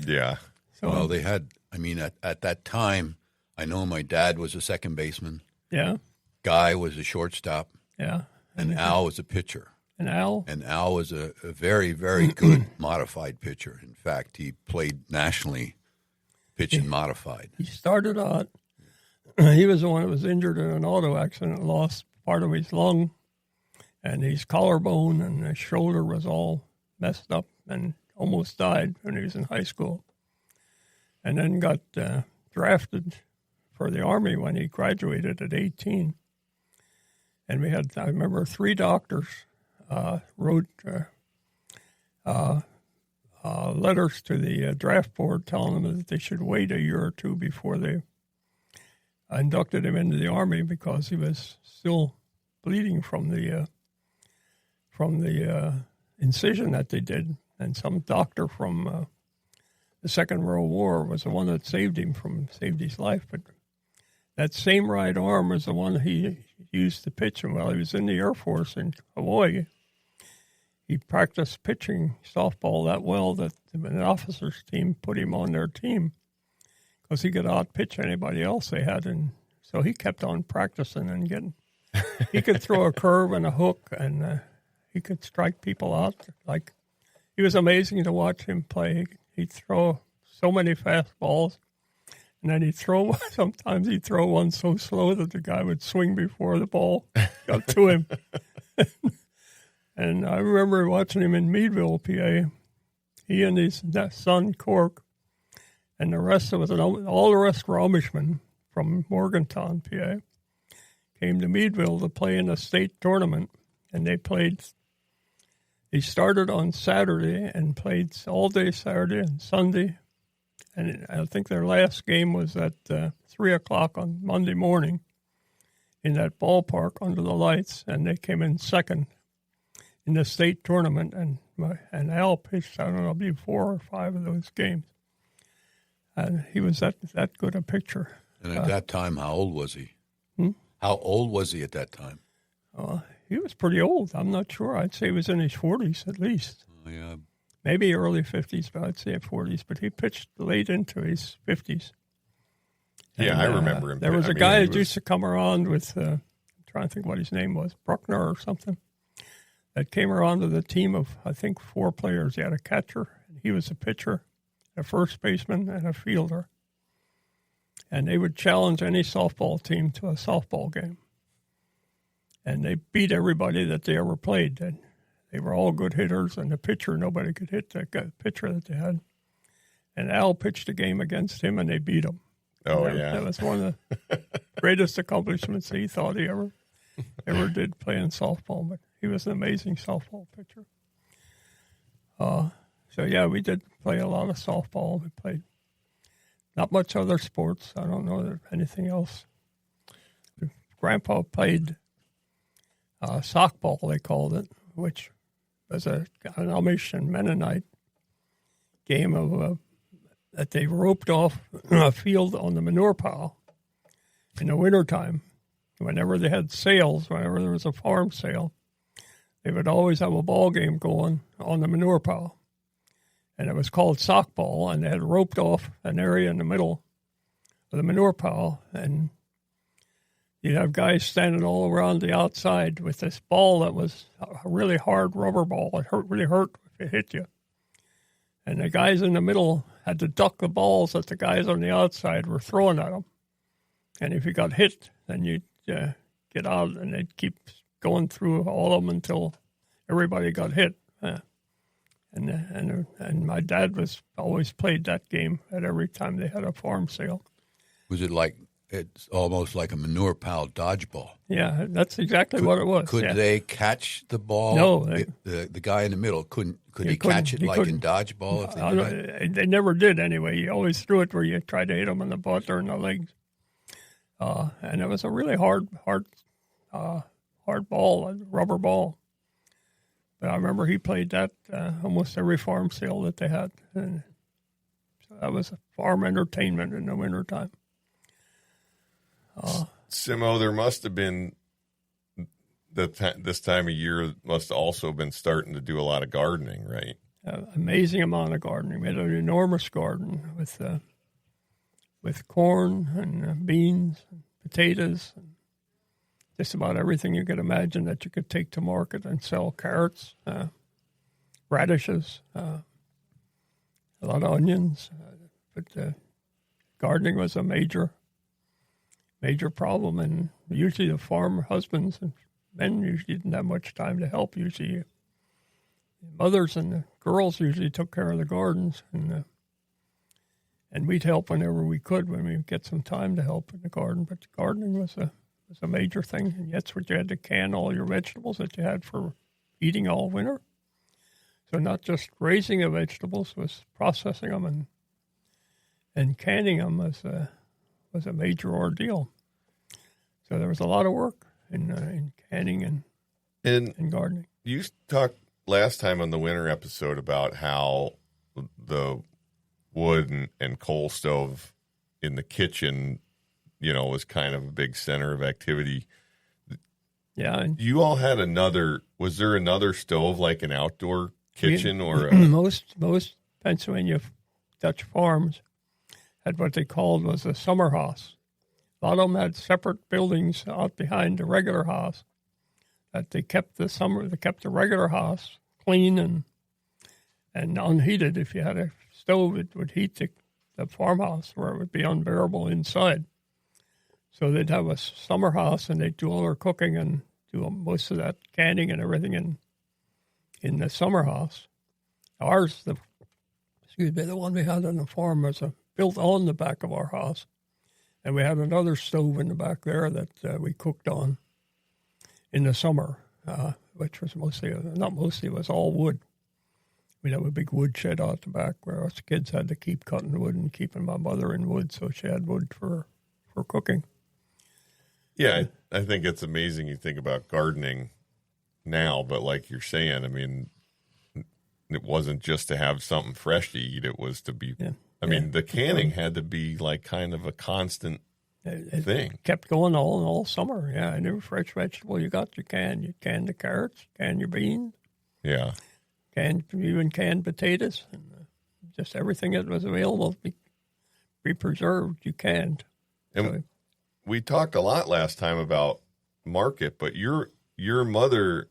Yeah. So, Well, they had, I mean, at that time, I know my dad was a second baseman. yeah, Guy was a shortstop. yeah. And Al was a pitcher. And Al? And Al was a very, very good modified pitcher. In fact, he played nationally pitching modified. He started out, he was the one that was injured in an auto accident, lost part of his lung, and his collarbone and his shoulder was all messed up and almost died when he was in high school. And then got drafted for the Army when he graduated at 18. And we had, I remember, 3 doctors wrote letters to the draft board telling them that they should wait a year or 2 before they inducted him into the Army because he was still bleeding from the incision that they did. And some doctor from the Second World War was the one that saved his life. But that same right arm was the one he used to pitch. And while he was in the Air Force in Hawaii, he practiced pitching softball that well that an officers' team put him on their team because he could out-pitch anybody else they had. And so he kept on practicing and getting – he could throw a curve and a hook, and he could strike people out. Like, it was amazing to watch him play. He'd throw so many fastballs, and then sometimes he'd throw one so slow that the guy would swing before the ball got to him. And I remember watching him in Meadville, PA. He and his son, Cork, and the rest of us, and all the rest were Amishmen from Morgantown, PA, came to Meadville to play in a state tournament. And they started on Saturday and played all day Saturday and Sunday. And I think their last game was at 3 o'clock on Monday morning in that ballpark under the lights. And they came in second in the state tournament, and Al pitched, I don't know, maybe 4 or 5 of those games. And he was that good a pitcher. And at that time, how old was he? How old was he at that time? He was pretty old. I'm not sure. I'd say he was in his 40s at least. Oh, yeah. Maybe early 50s, but I'd say 40s. But he pitched late into his 50s. Yeah, And, I remember him. There was a guy that used to come around with, I'm trying to think what his name was, Bruckner or something, that came around with a team of, I think, 4 players. He had a catcher, and he was a pitcher, a first baseman, and a fielder. And they would challenge any softball team to a softball game. And they beat everybody that they ever played. And they were all good hitters, and the pitcher, nobody could hit the pitcher that they had. And Al pitched a game against him, and they beat him. Oh, Yeah, that was one of the greatest accomplishments he thought he ever did playing softball. But he was an amazing softball pitcher. So, yeah, we did play a lot of softball. We played not much other sports. I don't know anything else. Grandpa played sockball, they called it, which was an Amish and Mennonite game of that they roped off a field on the manure pile in the wintertime. Whenever they had sales, whenever there was a farm sale, they would always have a ball game going on the manure pile. And it was called sockball, and they had roped off an area in the middle of the manure pile, and you'd have guys standing all around the outside with this ball that was a really hard rubber ball. It really hurt if it hit you. And the guys in the middle had to duck the balls that the guys on the outside were throwing at them. And if you got hit, then you'd get out, and they'd keep going through all of them until everybody got hit. And my dad was always played that game at every time they had a farm sale. Was it like, it's almost like a manure pile dodgeball? Yeah, that's exactly what it was. Could they catch the ball? No. The guy in the middle couldn't Could You he catch couldn't- it he like in couldn't. dodgeball? If they I did don't- that? They never did anyway. You always threw it where you tried to hit him in the butt or in the legs. And it was a really hard ball, a rubber ball. But I remember he played that almost every farm sale that they had. And so that was a farm entertainment in the wintertime. Simo, there must have been this time of year must have also been starting to do a lot of gardening, right? Amazing amount of gardening. We had an enormous garden with corn and beans, and potatoes, and just about everything you could imagine that you could take to market and sell. Carrots, radishes, a lot of onions. But gardening was a major problem, and usually the farm husbands and men usually didn't have much time to help. Usually the mothers and the girls usually took care of the gardens, and we'd help whenever we could when we get some time to help in the garden. But gardening was a major thing, and that's what you had to can all your vegetables that you had for eating all winter. So not just raising the vegetables, was processing them and canning them was a major ordeal. So there was a lot of work in canning and gardening. You talked last time on the winter episode about how the wood and coal stove in the kitchen, was kind of a big center of activity. Yeah. And You all had was there another stove, like an outdoor kitchen or most Pennsylvania Dutch farms had what they called was a summer house. A lot of them had separate buildings out behind the regular house that they kept the regular house clean and unheated. If you had a stove, it would heat the farmhouse where it would be unbearable inside. So they'd have a summer house and they'd do all their cooking and do most of that canning and everything in the summer house. Ours, the one we had on the farm was built on the back of our house. And we had another stove in the back there that we cooked on in the summer, which was it was all wood. We'd have a big wood shed out the back where us kids had to keep cutting wood and keeping my mother in wood, so she had wood for cooking. Yeah, I think it's amazing you think about gardening now, but like you're saying, I mean, it wasn't just to have something fresh to eat. It was to be, the canning had to be like kind of a constant thing. Kept going all summer. Yeah, and every fresh vegetable you got, you can. You can the carrots, can your beans. Yeah. Even canned potatoes. And just everything that was available to be preserved, you canned. And we talked a lot last time about market, but your mother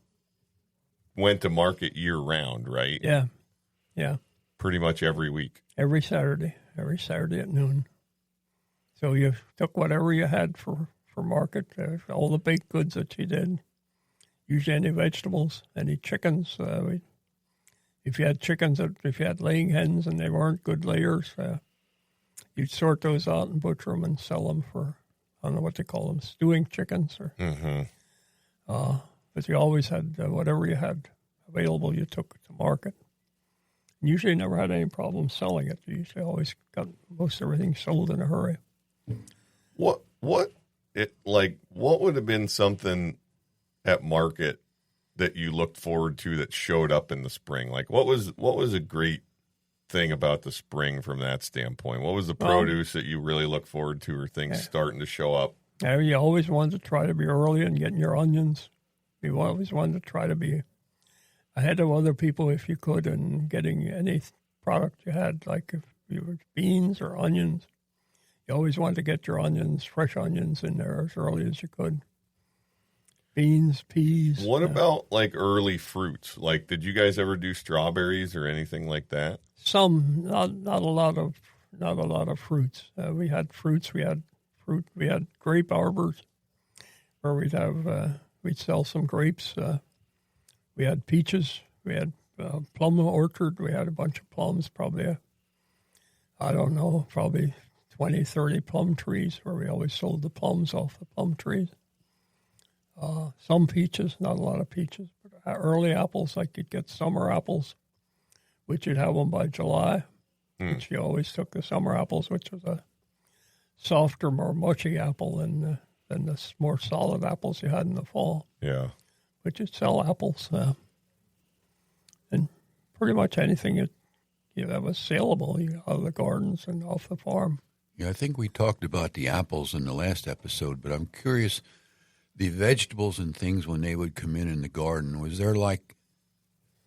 went to market year round, right? Yeah. Pretty much every week. Every Saturday at noon. So you took whatever you had for market, all the baked goods that she did, usually any vegetables, any chickens. If you had laying hens and they weren't good layers, you'd sort those out and butcher them and sell them for, I don't know what they call them, stewing chickens. But you always had whatever you had available, you took to market. And usually never had any problem selling it. You usually always got most everything sold in a hurry. What would have been something at market that you looked forward to that showed up in the spring? Like what was a great thing about the spring from that standpoint? What was the produce that you really look forward to, or things starting to show up? You always wanted to try to be early and getting your onions. You always wanted to try to be ahead of other people if you could, and getting any product you had, like if you were beans or onions. You always wanted to get your onions, fresh onions, in there as early as you could. Beans, peas. What about like early fruits? Like, did you guys ever do strawberries or anything like that? Some, not a lot of fruits. We had fruits. We had fruit. We had grape arbors where we'd sell some grapes. We had peaches. We had plum orchard. We had a bunch of plums. Probably 20, 30 plum trees where we always sold the plums off the plum trees. Some peaches, not a lot of peaches, but early apples, like you'd get summer apples which you'd have them by July, which you always took the summer apples, which was a softer, more mushy apple than the more solid apples you had in the fall. Yeah. But you'd sell apples and pretty much anything that was saleable out of the gardens and off the farm. Yeah, I think we talked about the apples in the last episode, but I'm curious, the vegetables and things when they would come in the garden, was there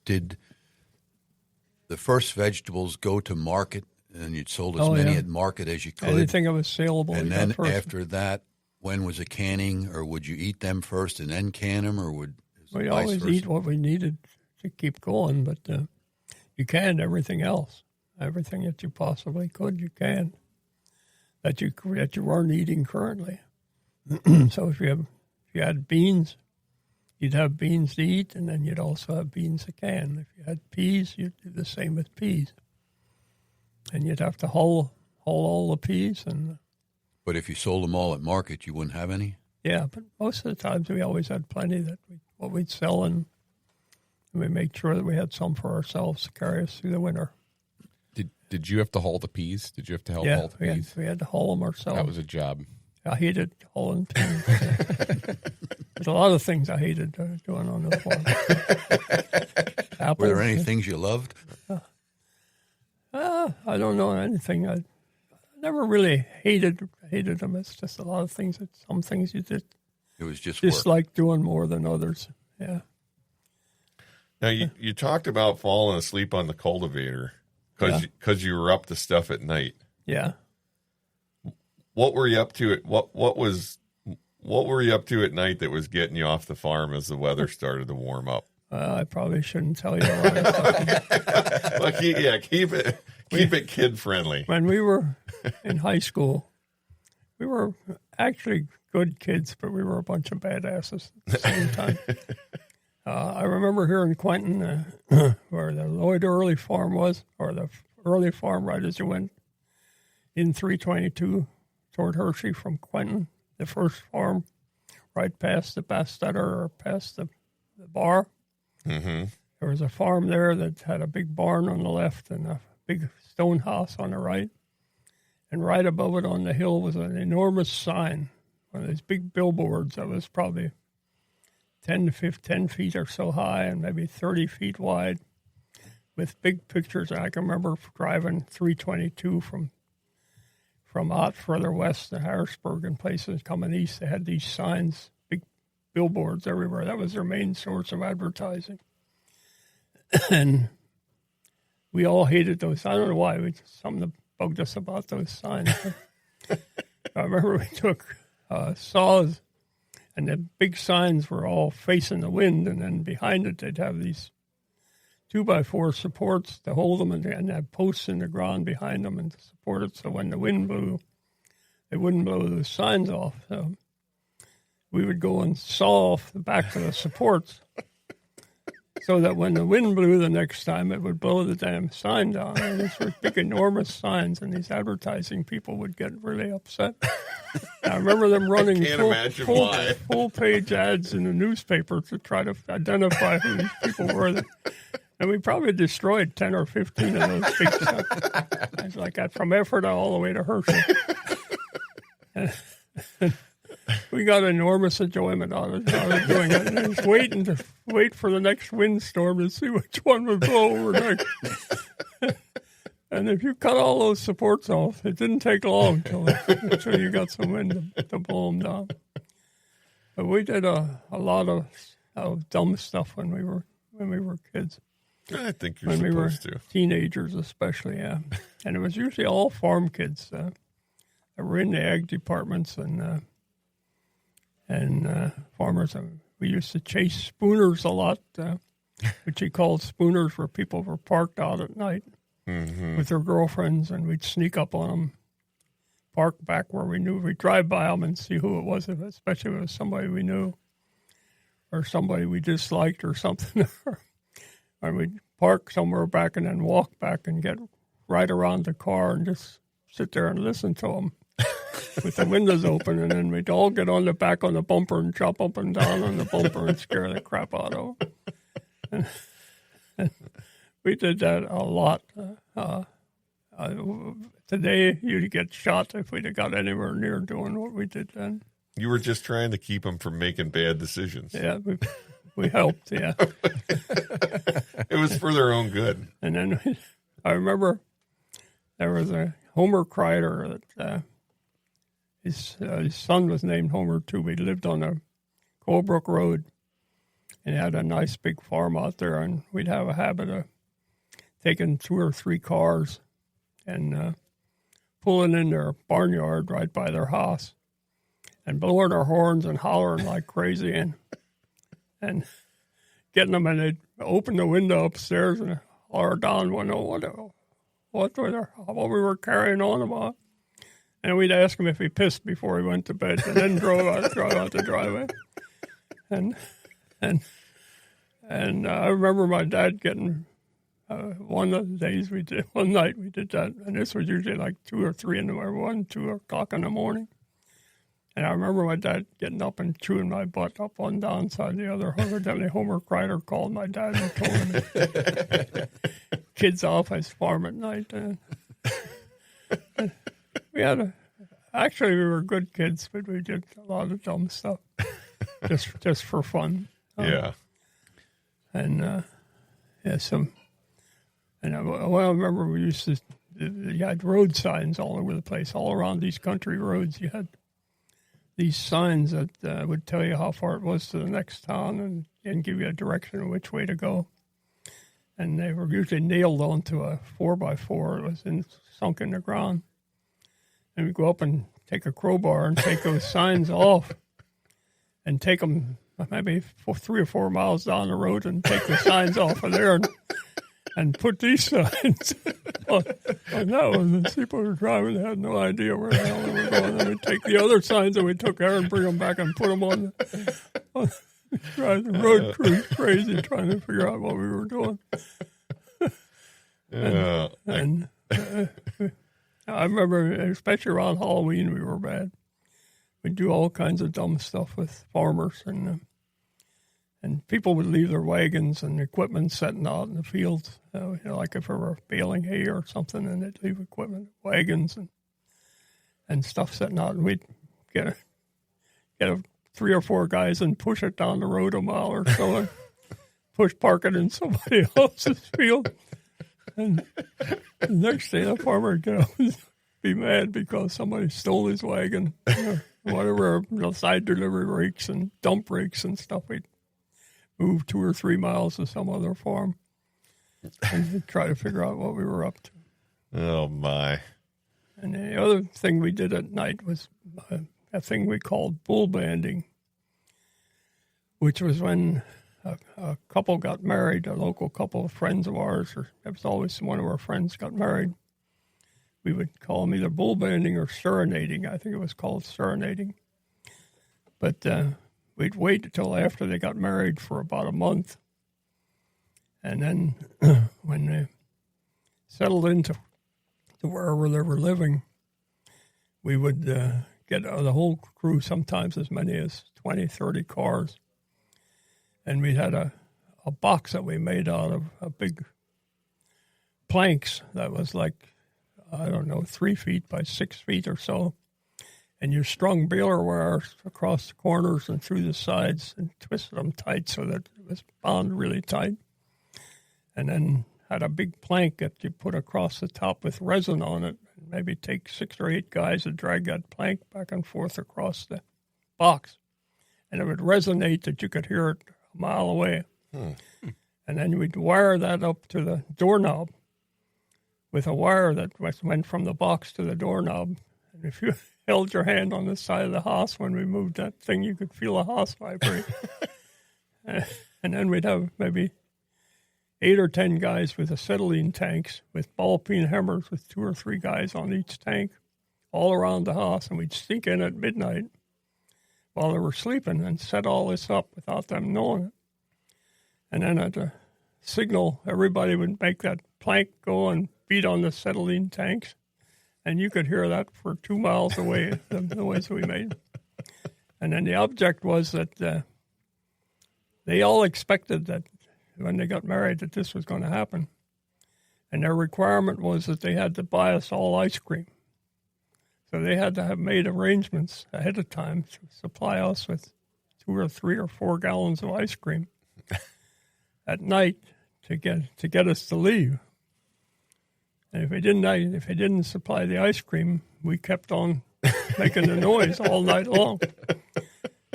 did the first vegetables go to market and you'd sold as many at market as you could? Anything that was saleable. And then after that, when was it canning, or would you eat them first and then can them, or we always eat what we needed to keep going, but you canned everything else. Everything that you possibly could, you canned. That you weren't eating currently. So if you had beans, you'd have beans to eat, and then you'd also have beans to can. If you had peas, you'd do the same with peas. And you'd have to hull all the peas. But if you sold them all at market, you wouldn't have any? Yeah, but most of the times we always had plenty what we'd sell, and we made sure that we had some for ourselves to carry us through the winter. Did you have to haul the peas? Did you have to help haul the peas? We had to haul them ourselves. That was a job. I hated hauling peas. There's a lot of things I hated doing on the farm. Apples, were there any things you loved? I don't know anything. I never really hated them. It's just a lot of things. Some things you just it was just like doing more than others. Yeah. Now you talked about falling asleep on the cultivator because you were up to stuff at night. Yeah. What were you up to? What were you up to at night that was getting you off the farm as the weather started to warm up? I probably shouldn't tell you a lot of stuff. Well, keep it kid friendly. When we were in high school, we were actually good kids, but we were a bunch of badasses at the same time. I remember here in Quentin, where the Lloyd Early Farm was, or the early farm right as you went in 322 toward Hershey from Quentin, the first farm right past the Bastetter or past the bar. Mm-hmm. There was a farm there that had a big barn on the left and a big stone house on the right. And right above it on the hill was an enormous sign, one of these big billboards that was probably 10 feet or so high and maybe 30 feet wide with big pictures. I can remember driving 322 from out further west to Harrisburg and places coming east. They had these signs, big billboards everywhere. That was their main source of advertising. And we all hated those. I don't know why. Something that bugged us about those signs. I remember we took saws, and the big signs were all facing the wind, and then behind it they'd have these 2x4 supports to hold them, and have posts in the ground behind them and to support it, so when the wind blew, it wouldn't blow those signs off. So we would go and saw off the back of the supports so that when the wind blew the next time, it would blow the damn sign down. And these were big, enormous signs, and these advertising people would get really upset. I remember them running full-page ads in the newspaper to try to identify who these people were. And we probably destroyed 10 or 15 of those big signs. It's like that, from Ephrata all the way to Hershey. And we got enormous enjoyment out of doing it. And just wait for the next windstorm to see which one would blow over next. And if you cut all those supports off, it didn't take long until you got some wind to blow them down. But we did a lot of dumb stuff when we were kids. I think you're when supposed we were to. Teenagers especially, yeah. And it was usually all farm kids that were in the ag departments and farmers. We used to chase spooners a lot, which he called spooners, where people were parked out at night with their girlfriends, and we'd sneak up on them, park back where we knew. We'd drive by them and see who it was, especially if it was somebody we knew or somebody we disliked or something. And we'd park somewhere back and then walk back and get right around the car and just sit there and listen to them with the windows open. And then we'd all get on the back on the bumper and jump up and down on the bumper and scare the crap out of them. we did that a lot. Today, you'd get shot if we'd have got anywhere near doing what we did then. You were just trying to keep them from making bad decisions. Yeah, we helped, yeah. It was for their own good. And then I remember there was a Homer Kreider that his son was named Homer, too. He lived on a Colebrook Road and had a nice big farm out there. And we'd have a habit of taking 2 or 3 cars and pulling in their barnyard right by their house and blowing our horns and hollering like crazy and getting them, and they'd open the window upstairs and holler down, what we were carrying on about. And we'd ask him if he pissed before he went to bed, and then drove out the driveway. And I remember my dad getting one night we did that, and this was usually like 2 or 3 in the morning, 2 o'clock in the morning. And I remember my dad getting up and chewing my butt up one downside the other. Evidently, Homer Kreider called my dad and told him kids off his farm at night. And we were good kids, but we did a lot of dumb stuff just for fun. Yeah. And I remember we you had road signs all over the place, all around these country roads. You had these signs that would tell you how far it was to the next town and give you a direction of which way to go. And they were usually nailed onto a 4x4. It was sunk in the ground. And we'd go up and take a crowbar and take those signs off and take them maybe 3 or 4 miles down the road and take the signs off of there and put these signs on that one. And people were driving, they had no idea where the hell they were going. And we'd take the other signs that we took there and bring them back and put them on drive the road crew crazy trying to figure out what we were doing. I remember, especially around Halloween, we were bad. We'd do all kinds of dumb stuff with farmers, and people would leave their wagons and equipment sitting out in the fields, like if we were baling hay or something, and they'd leave equipment, wagons and stuff sitting out, and we'd get 3 or 4 guys and push it down the road a mile or so, and park it in somebody else's field. And the next day, the farmer would get up and be mad because somebody stole his wagon, whatever, side delivery rakes and dump rakes and stuff. We'd move 2 or 3 miles to some other farm and try to figure out what we were up to. Oh, my. And the other thing we did at night was a thing we called bull banding, which was when a couple got married, a local couple of friends of ours, or it was always one of our friends got married. We would call them either bull banding or serenading. I think it was called serenading. But we'd wait until after they got married for about a month. And then when they settled into wherever they were living, we would get the whole crew, sometimes as many as 20, 30 cars. And we had a box that we made out of big planks that was like, 3 feet by 6 feet or so. And you strung baler wires across the corners and through the sides and twisted them tight so that it was bound really tight. And then had a big plank that you put across the top with resin on it. And maybe take 6 or 8 guys to drag that plank back and forth across the box. And it would resonate that you could hear it a mile away. And then we'd wire that up to the doorknob with a wire that went from the box to the doorknob. And if you held your hand on the side of the house when we moved that thing, you could feel the house vibrate. And then we'd have maybe 8 or 10 guys with acetylene tanks with ball peen hammers with 2 or 3 guys on each tank all around the house. And we'd sneak in at midnight while they were sleeping and set all this up without them knowing it. And then at the signal, everybody would make that plank go and beat on the acetylene tanks. And you could hear that for 2 miles away, the noise we made. And then the object was that they all expected that when they got married that this was going to happen. And their requirement was that they had to buy us all ice cream. So they had to have made arrangements ahead of time to supply us with 2 or 3 or 4 gallons of ice cream at night to get us to leave. And if they didn't supply the ice cream, we kept on making the noise all night long.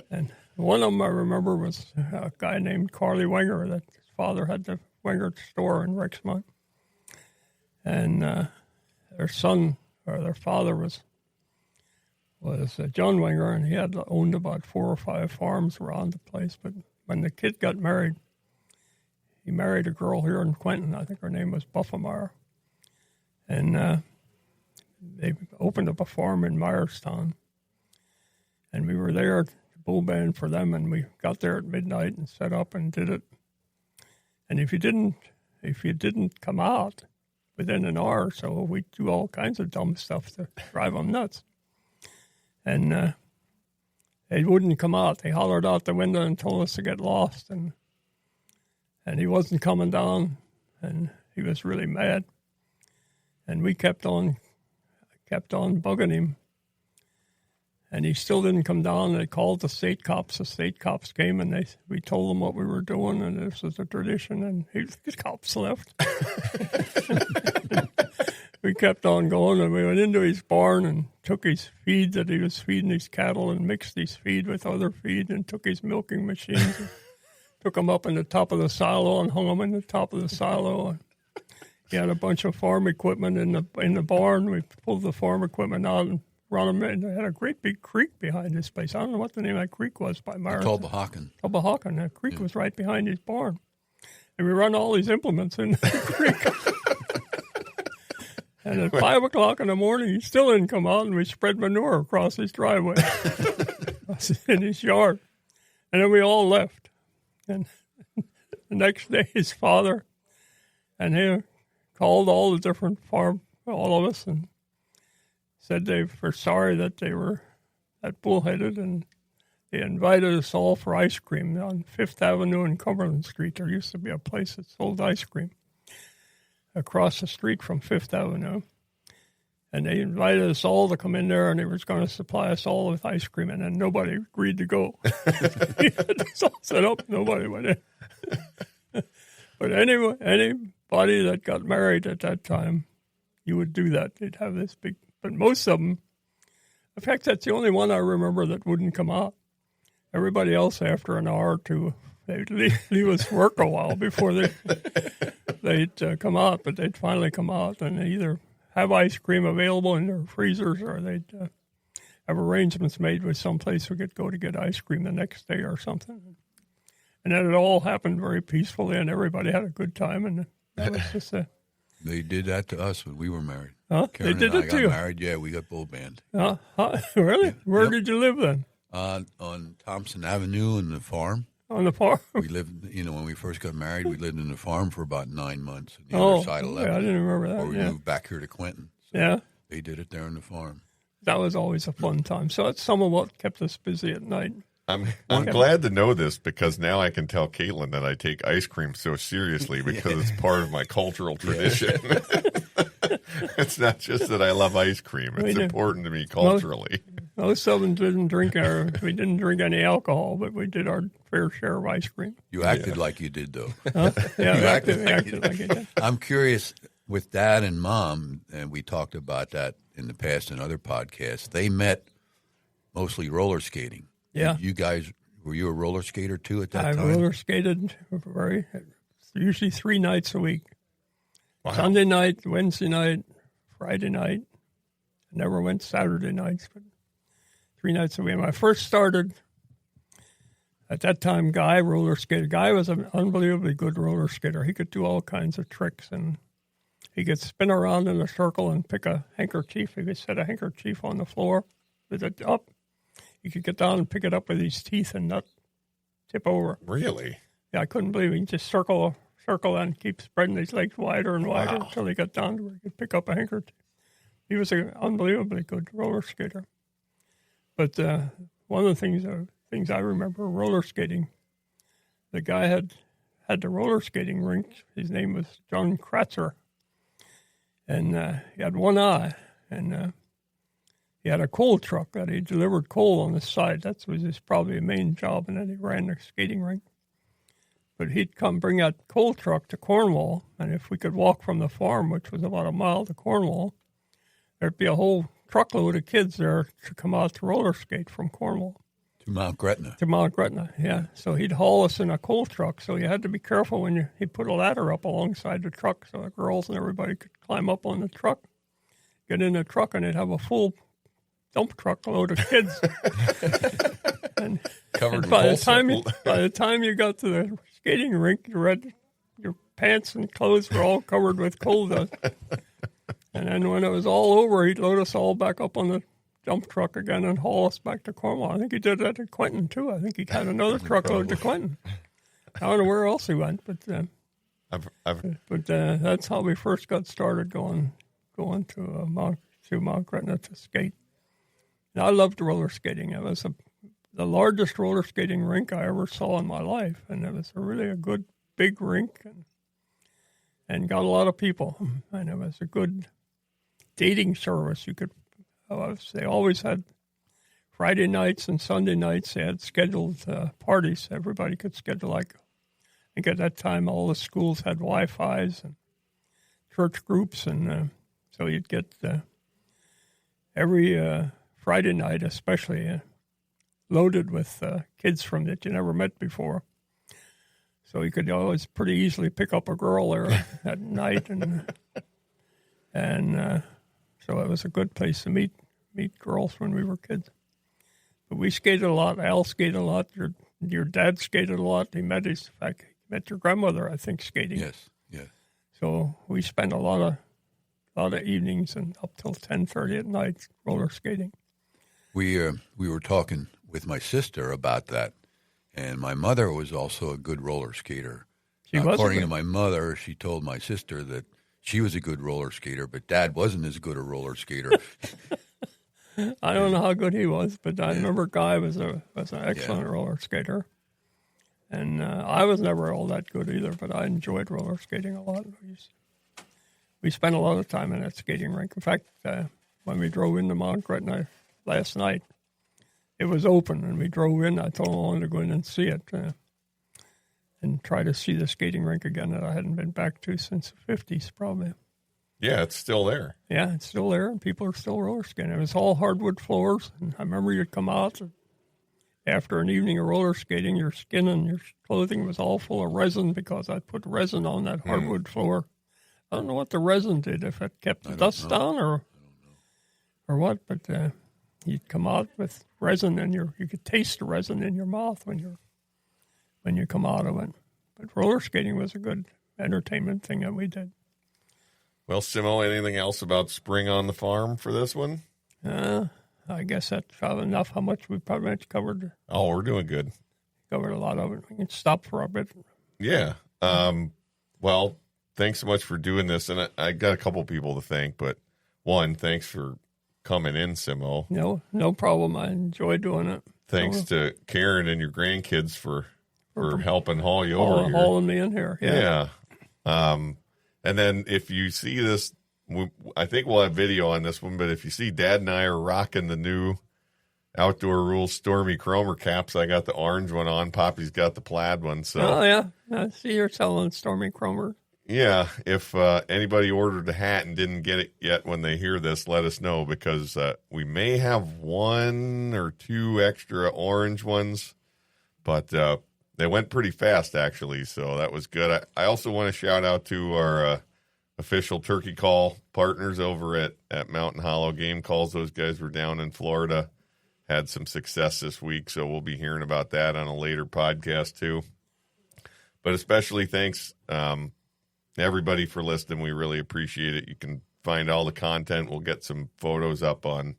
And one of them I remember was a guy named Carly Wenger, that his father had the Wenger store in Rexmont. And their father was John Wenger, and he had owned about 4 or 5 farms around the place. But when the kid got married, he married a girl here in Quentin. I think her name was Buffemeyer. And they opened up a farm in Myerstown. And we were there, bull band for them, and we got there at midnight and set up and did it. And if you didn't come out within an hour or so, we'd do all kinds of dumb stuff to drive them nuts. And they wouldn't come out. They hollered out the window and told us to get lost. And he wasn't coming down, and he was really mad. And we kept on bugging him. And he still didn't come down. They called the state cops. The state cops came, and we told them what we were doing, and this was a tradition, and the cops left. We kept on going, and we went into his barn and took his feed that he was feeding his cattle and mixed his feed with other feed and took his milking machines and took them up in the top of the silo and hung them in the top of the silo. And he had a bunch of farm equipment in the barn. We pulled the farm equipment out and run them in. They had a great big creek behind this place. I don't know what the name of that creek was by Myers. Tulbahocken. Tulbahocken. That creek was right behind his barn. And we run all these implements in the creek. And at 5 o'clock in the morning, he still didn't come out, and we spread manure across his driveway in his yard. And then we all left. And the next day, his father and he called all the different all of us, and said they were sorry that they were that bullheaded, and they invited us all for ice cream on 5th Avenue and Cumberland Street. There used to be a place that sold ice cream across the street from 5th Avenue. And they invited us all to come in there, and they was going to supply us all with ice cream, and then nobody agreed to go. We had this all set up, nobody went in. But anyway, anybody that got married at that time, you would do that. They'd have this big, but most of them, in fact, that's the only one I remember that wouldn't come out. Everybody else, after an hour or two, they'd leave us work a while before they'd come out, but they'd finally come out, and they either have ice cream available in their freezers, or they'd have arrangements made with some place we could go to get ice cream the next day or something. And then it all happened very peacefully, and everybody had a good time, and that was just They did that to us when we were married. Huh? Karen They did and I it got too? married. Yeah, we got bull band. Really? Where Yep. did you live then? On Thompson Avenue in the farm. On the farm? We lived, when we first got married, we lived in the farm for about 9 months on the other side of yeah, Lebanon. I didn't remember that. Before we Yeah. moved back here to Quentin. So Yeah. they did it there on the farm. That was always a fun time. So that's some of what kept us busy at night. I'm glad to know this, because now I can tell Caitlin that I take ice cream so seriously because it's part of my cultural tradition. It's not just that I love ice cream; it's important to me culturally. Most of them didn't drink we didn't drink any alcohol, but we did our fair share of ice cream. You acted like you did, though. Huh? Yeah, You we acted acted like it did. I'm curious, with Dad and Mom, and we talked about that in the past in other podcasts, they met mostly roller skating. Yeah. You guys, were you a roller skater too at that I time? roller skated usually 3 nights a week. Wow. Sunday night, Wednesday night, Friday night. I never went Saturday nights, but 3 nights a week. When I first started, at that time, Guy roller skated. Guy was an unbelievably good roller skater. He could do all kinds of tricks, and he could spin around in a circle and pick a handkerchief. He could set a handkerchief on the floor with it up. He could get down and pick it up with his teeth and not tip over. Really? Yeah, I couldn't believe it. He just circle and keep spreading his legs wider and wider until he got down to where he could pick up a handkerchief. He was an unbelievably good roller skater. But one of the things I remember roller skating, the guy had the roller skating rink. His name was John Kratzer. And he had one eye, and he had a coal truck that he delivered coal on the side. That was his probably main job, and then he ran the skating rink. But he'd come bring that coal truck to Cornwall, and if we could walk from the farm, which was about a mile to Cornwall, there'd be a whole truckload of kids there to come out to roller skate from Cornwall. To Mount Gretna. To Mount Gretna, yeah. So he'd haul us in a coal truck, so you had to be careful when he put a ladder up alongside the truck so the girls and everybody could climb up on the truck, get in the truck, and they'd have a full dump truck load of kids. and Covered in by coal the time you got to the skating rink, your pants and clothes were all covered with coal dust. And then when it was all over, he'd load us all back up on the dump truck again and haul us back to Cornwall. I think he did that to Quentin, too. I think he had another truckload to Quentin. I don't know where else he went, but that's how we first got started going to Mount Gretna to skate. And I loved roller skating. It was the largest roller skating rink I ever saw in my life, and it was really a good big rink and got a lot of people. And it was a good dating service. They always had Friday nights and Sunday nights. They had scheduled parties. Everybody could schedule, I think at that time all the schools had Wi-Fi's and church groups, and so you'd get every Friday night especially loaded with kids from that you never met before. So you could always pretty easily pick up a girl there at night, and so it was a good place to meet girls when we were kids. But we skated a lot. Al skated a lot. Your dad skated a lot. He met your grandmother, I think, skating. Yes. So we spent a lot of evenings and up till 10:30 at night roller skating. We were talking with my sister about that, and my mother was also a good roller skater. According to my mother, she told my sister that she was a good roller skater, but Dad wasn't as good a roller skater. I don't know how good he was, but I remember Guy was an excellent roller skater. And I was never all that good either, but I enjoyed roller skating a lot. We spent a lot of time in that skating rink. In fact, when we drove into Mount Gretna last night, it was open, and we drove in. I told him I wanted to go in and see it and try to see the skating rink again that I hadn't been back to since the 50s, probably. Yeah, it's still there. Yeah, it's still there, and people are still roller skating. It was all hardwood floors, and I remember you'd come out after an evening of roller skating, your skin and your clothing was all full of resin because I put resin on that hardwood floor. I don't know what the resin did, if it kept the dust down or what, but you'd come out with resin, and you could taste the resin in your mouth when you come out of it. But roller skating was a good entertainment thing that we did. Well, Simo, anything else about spring on the farm for this one? I guess that's probably enough. How much we probably covered? Oh, we're doing good. Covered a lot of it. We can stop for a bit. Yeah. Well, thanks so much for doing this. And I got a couple people to thank, but one, thanks for coming in, Simo. No problem. I enjoy doing it. Thanks to Karen and your grandkids for helping haul you over here. Hauling me in here. Yeah. And then if you see this, I think we'll have video on this one, but if you see Dad and I are rocking the new Outdoor Rules Stormy Cromer caps, I got the orange one on. Poppy's got the plaid one. So. Oh, yeah. I see you're selling Stormy Cromer. Yeah. If anybody ordered a hat and didn't get it yet when they hear this, let us know, because we may have 1 or 2 extra orange ones, but they went pretty fast, actually, so that was good. I also want to shout out to our official turkey call partners over at Mountain Hollow Game Calls. Those guys were down in Florida, had some success this week, so we'll be hearing about that on a later podcast, too. But especially thanks everybody for listening. We really appreciate it. You can find all the content. We'll get some photos up on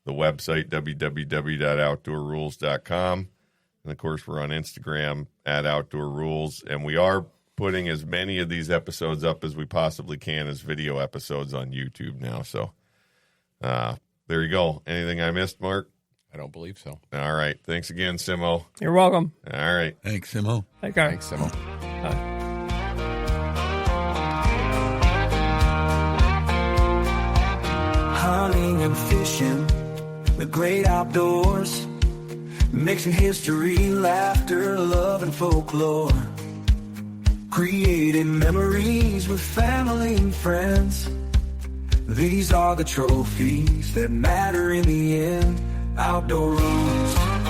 the website, www.outdoorrules.com. And, of course, we're on Instagram at Outdoor Rules. And we are putting as many of these episodes up as we possibly can as video episodes on YouTube now. So there you go. Anything I missed, Mark? I don't believe so. All right. Thanks again, Simo. You're welcome. All right. Thanks, Simo. Thanks, Simo. Bye. hunting and fishing, the great outdoors, mixing history, laughter, love, and folklore, creating memories with family and friends. These are the trophies that matter in the end. Outdoor Ruhls.